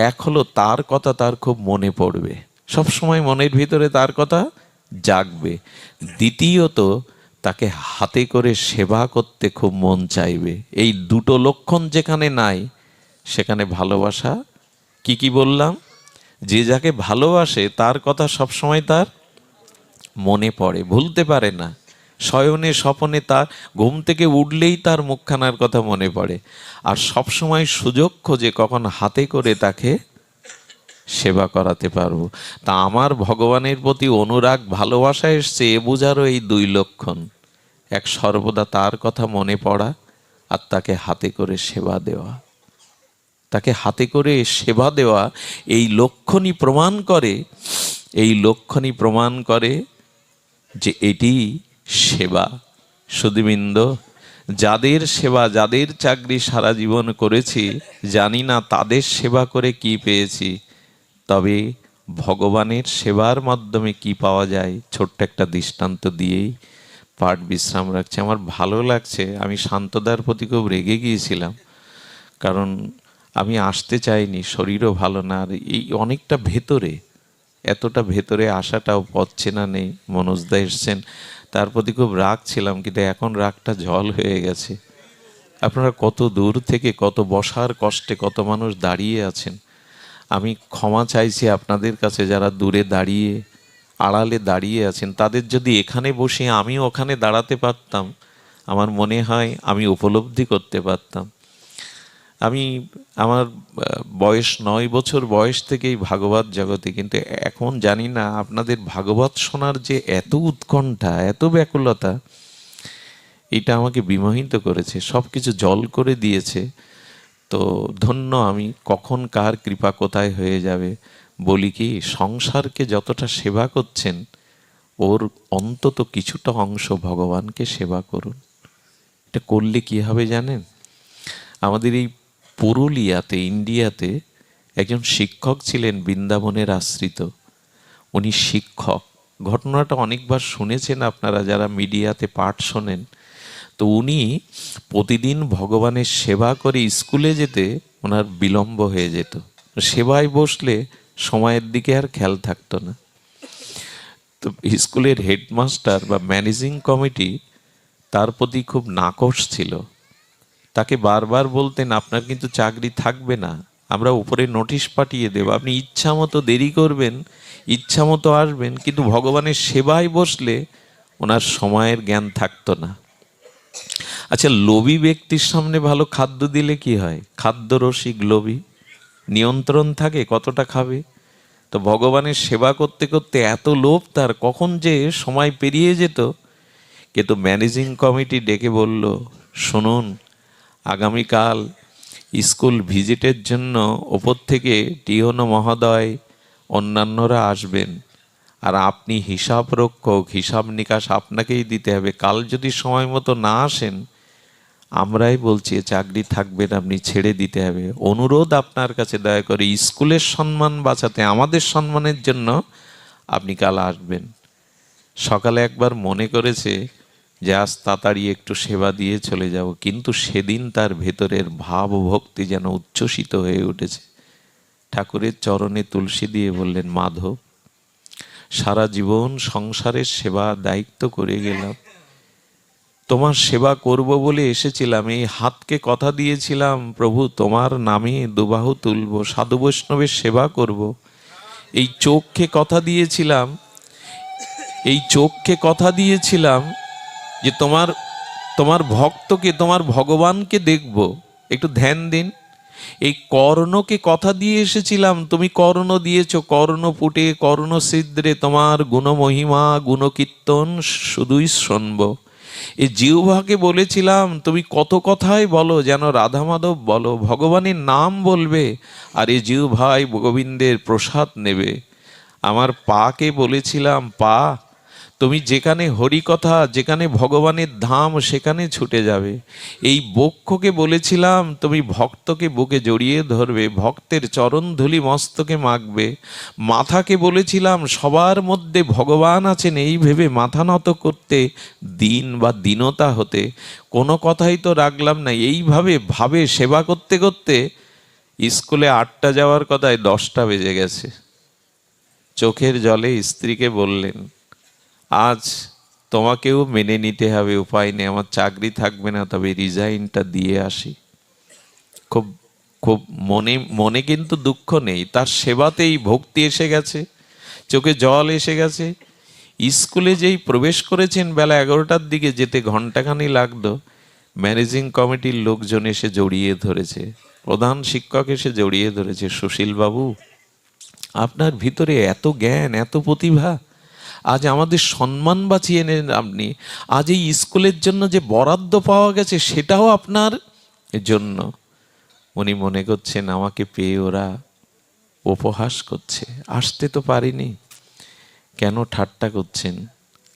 Speaker 1: এক হলো তার কথা তার খুব মনে পড়বে, সব সময় মনের ভিতরে তার কথা জাগবে। দ্বিতীয়ত, তাকে হাতে করে সেবা করতে খুব মন চাইবে। এই দুটো লক্ষণ যেখানে নাই, সেখানে ভালোবাসা কি কি বললাম? যে যাকে ভালোবাসে তার কথা সবসময় তার মনে পড়ে, ভুলতে পারে না। শয়নে স্বপনে তার ঘুম থেকে উঠলেই তার মুখখানার কথা মনে পড়ে, আর সবসময় সুযোগ খোঁজে কখন হাতে করে তাকে সেবা করাতে পারবো। তা আমার ভগবানের প্রতি অনুরাগ ভালোবাসা এসছে, এ বোঝারও এই দুই লক্ষণ। এক, সর্বদা তার কথা মনে পড়া, আর তাকে হাতে করে সেবা দেওয়া। তাকে হাতে করে সেবা দেওয়া, এই লক্ষণই প্রমাণ করে, এই লক্ষণই প্রমাণ করে যে এটি সেবা। সুধীবৃন্দ, যাদের সেবা, যাদের চাকরি সারা জীবন করেছি, জানি না তাদের সেবা করে কি পেয়েছি, তবে ভগবানের সেবার মাধ্যমে কি পাওয়া যায়, ছোট্ট একটা দৃষ্টান্ত দিয়েই পাঠ বিশ্রাম রাখছে। আমার ভালো লাগছে। আমি শান্তদার প্রতি খুব রেগে গিয়েছিলাম, কারণ আমি আসতে চাইনি, শরীরও ভালো না, আর এই অনেকটা ভেতরে, এতটা ভেতরে আসাটাও পচ্ছে না, নেই। মনোজদা এসছেন, তার প্রতি খুব রাগ ছিলাম, কিন্তু এখন রাগটা জল হয়ে গেছে। আপনারা কত দূর থেকে, কত বসার কষ্টে কত মানুষ দাঁড়িয়ে আছেন। আমি ক্ষমা চাইছি আপনাদের কাছে, যারা দূরে দাঁড়িয়ে আড়ালে দাঁড়িয়ে আছেন। তাদের যদি এখানে বসে আমিও ওখানে দাঁড়াতে পারতাম, আমার মনে হয় আমি উপলব্ধি করতে পারতাম। আমি আমার বয়স 9 বছর বয়স থেকেই ভাগবত জগতে, কিন্তু এখন জানি না আপনাদের ভাগবত শোনার যে এত উৎকণ্ঠা, এত ব্যাকুলতা, এটা আমাকে বিমোহিত করেছে, সব কিছু জল করে দিয়েছে। তো ধন্য আমি, কখন কার কৃপা কোথায় হয়ে যাবে। বলি কি, সংসারকে যতটা সেবা করছেন, ওর অন্তত কিছুটা অংশ ভগবানকে সেবা করুন। এটা করলে কি হবে জানেন? আমাদের এই পুরুলিয়াতে, ইন্ডিয়াতে একজন শিক্ষক ছিলেন, বৃন্দাবনের আশ্রিত। উনি শিক্ষক, ঘটনাটা অনেকবার শুনেছেন আপনারা যারা মিডিয়াতে পাঠ শোনেন। তো উনি প্রতিদিন ভগবানের সেবা করে স্কুলে যেতে ওনার বিলম্ব হয়ে যেত। সেবায় বসলে সময়ের দিকে আর খেয়াল থাকতো না। তো স্কুলের হেডমাস্টার বা ম্যানেজিং কমিটি তার প্রতি খুব নাকশ ছিল। তাকে বারবার বলতেন, আপনার কিন্তু চাকরি থাকবে না, আমরা উপরে নোটিশ পাঠিয়ে দেব, আপনি ইচ্ছা মতো দেরি করবেন, ইচ্ছা মতো আসবেন, কিন্তু ভগবানের সেবায় বসলে ওনার সময়ের জ্ঞান থাকতো না। আচ্ছা, লোভী ব্যক্তির সামনে ভালো খাদ্য দিলে কি হয়? খাদ্য রসিক লোভী, নিয়ন্ত্রণ থাকে কতটা খাবে। তো ভগবানের সেবা করতে করতে এত লোভ তার, কখন যে সময় পেরিয়ে যেত। কিন্তু ম্যানেজিং কমিটি ডেকে বলল, শুনুন, আগামীকাল স্কুল ভিজিটের জন্য ওপর থেকে টিওনো মহোদয় অন্যান্যরা আসবেন, আর আপনি হিসাব রক্ষক, হিসাব নিকাশ আপনাকেই দিতে হবে। কাল যদি সময় মতো না আসেন, আমরাই বলছি চাকরি থাকবে না, আপনি ছেড়ে দিতে হবে। অনুরোধ আপনার কাছে, দয়া করে স্কুলের সম্মান বাঁচাতে, আমাদের সম্মানের জন্য আপনি কাল আসবেন। সকালে একবার মনে করেছে যে আজ তাড়াতাড়ি একটু সেবা দিয়ে চলে যাব, কিন্তু সেদিন তার ভেতরের ভাব ভক্তি যেন উচ্ছ্বসিত হয়ে উঠেছে। ঠাকুরের চরণে তুলসী দিয়ে বললেন, মাধব, সারা জীবন সংসারের সেবা দায়িত্ব করে গেলাম, তোমার সেবা করব বলে এসেছিলাম, এই হাতকে কথা দিয়েছিলাম প্রভু তোমার নামে দুবাহু তুলব, সাধু বৈষ্ণবের সেবা করব। এই চোখকে কথা দিয়েছিলাম, এই চোখকে কথা দিয়েছিলাম যে তোমার ভক্তকে, তোমার ভগবানকে দেখব, একটু ধ্যান দিন। এই কর্ণকে কথা দিয়ে এসেছিলাম, তুমি কর্ণ দিয়েছ, কর্ণপুটে কর্ণ ছিদ্রে তোমার গুণমহিমা গুণকীর্তন শুধুই শুনব। এই জিহ্বাকে বলেছিলাম তুমি কত কথাই বলো, যেন রাধা মাধব বলো, ভগবানের নাম বলবে, আর এই জিহ্বাই গোবিন্দের প্রসাদ নেবে। আমার পাকে বলেছিলাম, পা তুমি যেখানে হরিকথা, যেখানে ভগবানের ধাম, সেখানে ছুটে যাবে। এই বক্ষকে বলেছিলাম তুমি ভক্তকে বুকে জড়িয়ে ধরবে, ভক্তের চরণধূলি মস্তকে মাখবে। মাথাকে বলেছিলাম সবার মধ্যে ভগবান আছেন এই ভেবে মাথা নত করতে, দিন বা দীনতা হতে। কোনো কথাই তো রাখলাম না। এইভাবে ভাবে সেবা করতে করতে স্কুলে 8টা যাওয়ার কথায় 10টা বেজে গেছে। চোখের জলে স্ত্রীকে বললেন, আজ তোমাকেও মেনে নিতে হবে, উপায় নেই, আমার চাকরি থাকবে না, তবে রিজাইনটা দিয়ে আসি। খুব খুব মনে কিন্তু দুঃখ নেই, তার সেবাতেই ভক্তি এসে গেছে, চোখে জল এসে গেছে। স্কুলে যেই প্রবেশ করেছেন বেলা 11টার দিকে, যেতে ঘন্টাখানি লাগতো, ম্যানেজিং কমিটির লোকজন এসে জড়িয়ে ধরেছে, প্রধান শিক্ষক এসে জড়িয়ে ধরেছে, সুশীল বাবু, আপনার ভিতরে এত জ্ঞান, এত প্রতিভা, আজ আমাদের সম্মান বাঁচিয়ে নেন আপনি। আজ এই স্কুলের জন্য যে বরাদ্দ পাওয়া গেছে, সেটাও আপনার জন্য। উনি মনে করছেন আমাকে পেয়ে ওরা উপহাস করছে, আসতে তো পারিনি, কেন ঠাট্টা করছেন?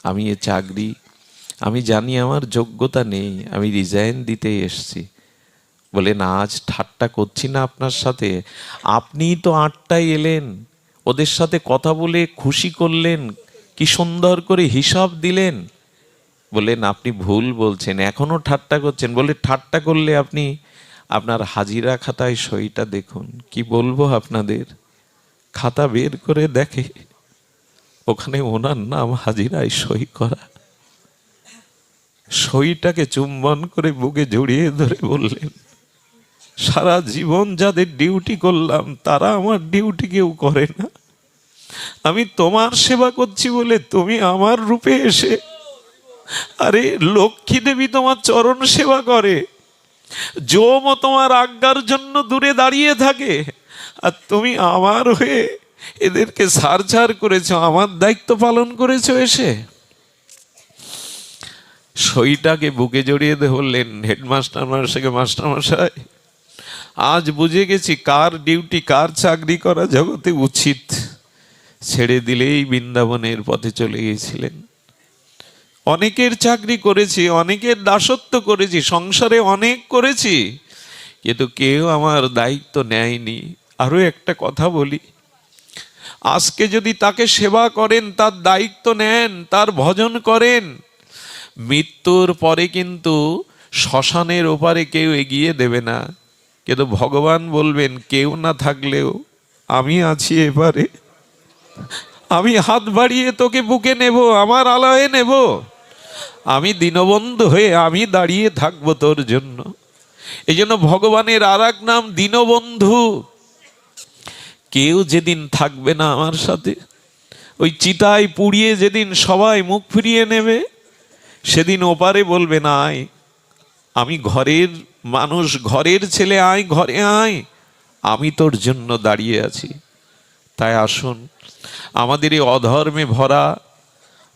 Speaker 1: আমি এ চাকরি, আমি জানি আমার যোগ্যতা নেই, আমি রিজাইন দিতে এসছি। বলে না, আজ ঠাট্টা করছি না আপনার সাথে, আপনিই তো 8টায় এলেন, ওদের সাথে কথা বলে খুশি করলেন, কি সুন্দর করে হিসাব দিলেন। বললেন আপনি ভুল বলছেন, এখনো ঠাট্টা করছেন। বলে ঠাট্টা করলে আপনি আপনার হাজিরা খাতায় সইটা দেখুন। কি বলবো আপনাদের, খাতা বের করে দেখে ওখানে ওনার নাম হাজিরায় সই করা। সইটাকে চুম্বন করে বুকে জড়িয়ে ধরে বললেন, সারা জীবন যাদের ডিউটি করলাম তারা আমার ডিউটি কেউ করে না, আমি তোমার সেবা করছি বলে তুমি আমার রূপে এসে, আরে লক্ষ্মী দেবী তোমার চরণ সেবা করে, যমও তোমার আজ্ঞার জন্য দূরে দাঁড়িয়ে থাকে, আর তুমি আমার হয়ে এদেরকে সারছাড় করেছো, আমার দায়িত্ব পালন করেছো এসে। সইটাকে বুকে জড়িয়ে দিয়ে বললেন, হেডমাস্টার মশাইকে, মাস্টার মশাই, আজ বুঝে গেছি কার ডিউটি, কার চাকরি করা জগতে উচিত। ছেড়ে দিলেই বৃন্দাবনের পথে চলে গিয়েছিলেন। অনেকের চাকরি করেছি, অনেকের দাসত্ব করেছি, সংসারে অনেক করেছি, কিন্তু কেউ আমার দায়িত্ব নেয়নি। আরো একটা কথা বলি, আজকে যদি তাকে সেবা করেন, তার দায়িত্ব নেন, তার ভজন করেন, মৃত্যুর পরে কিন্তু শ্মশানের ওপারে কেউ এগিয়ে দেবে না, কিন্তু ভগবান বলবেন কেউ না থাকলেও আমি আছি এপারে, আমি হাত বাড়িয়ে তোকে বুকে নেব, আমার আলয়ে নেব, আমি দীনবন্ধু হয়ে আমি দাঁড়িয়ে থাকবো তোর জন্য। এই জন্য ভগবানের আর এক নাম দীনবন্ধু। কেউ যেদিন থাকবে না আমার সাথে, ওই চিতায় পুড়িয়ে যেদিন সবাই মুখ ফিরিয়ে নেবে, সেদিন ওপারে বলবে না, আয়, আমি ঘরের মানুষ, ঘরের ছেলে, আয় ঘরে আয়, আমি তোর জন্য দাঁড়িয়ে আছি। তাই আসুন, আমাদের এই অধর্মে ভরা,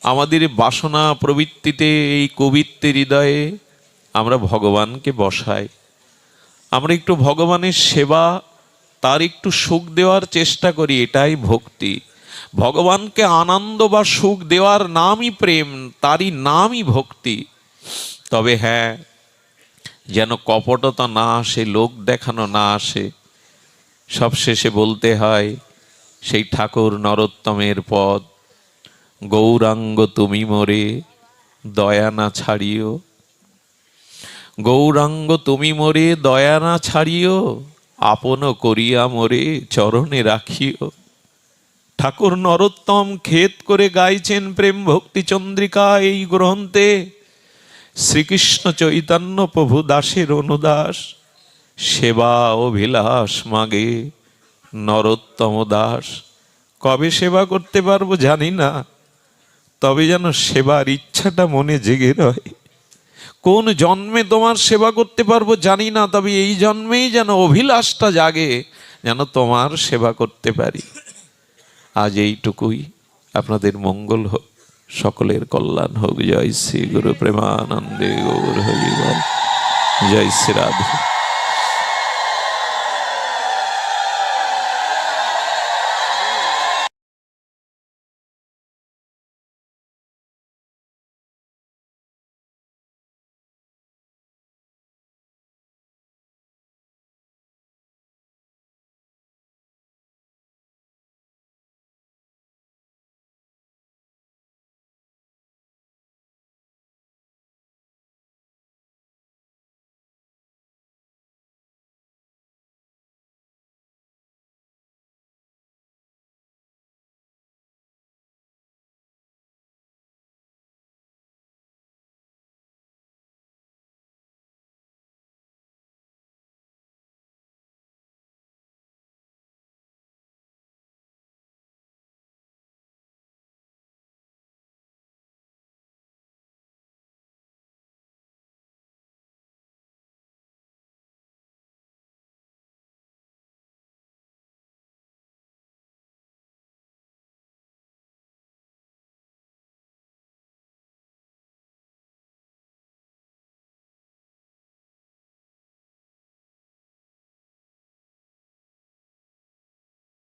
Speaker 1: আমাদের এই বাসনা প্রবৃত্তিতে, এই কবিত্বের হৃদয়ে আমরা ভগবানকে বসাই। আমরা একটু ভগবানের সেবা, তার একটু সুখ দেওয়ার চেষ্টা করি, এটাই ভক্তি। ভগবানকে আনন্দ বা সুখ দেওয়ার নামই প্রেম, তারই নামই ভক্তি। তবে হ্যাঁ, যেন কপটতা না আসে, লোক দেখানো না আসে। সবশেষে বলতে হয় সেই ঠাকুর নরোত্তমের পদ, গৌরাঙ্গ তুমি মোরে দয়া না ছাড়িও, গৌরাঙ্গ তুমি মোরে দয়া না ছাড়িও, আপন করিয়া মোরে চরণে রাখিও। ঠাকুর নরোত্তম খেদ করে গাইছেন প্রেম ভক্তি চন্দ্রিকা এই গ্রন্থে। শ্রীকৃষ্ণ চৈতন্য প্রভু দাসের অনুদাস, সেবা অভিলাষ মাগে নরোত্তম দাস। কবে সেবা করতে পারবো জানি না, তবে যেন সেবার ইচ্ছাটা মনে জেগে রয়। কোন জন্মে তোমার সেবা করতে পারবো জানি না, তবে এই জন্মেই যেন অভিলাষটা জাগে, যেন তোমার সেবা করতে পারি। আজ এইটুকুই। আপনাদের মঙ্গল হোক, সকলের কল্যাণ হোক। জয় শ্রী গুরু প্রেমানন্দে গৌর হরি বল। জয় শ্রী রাধে।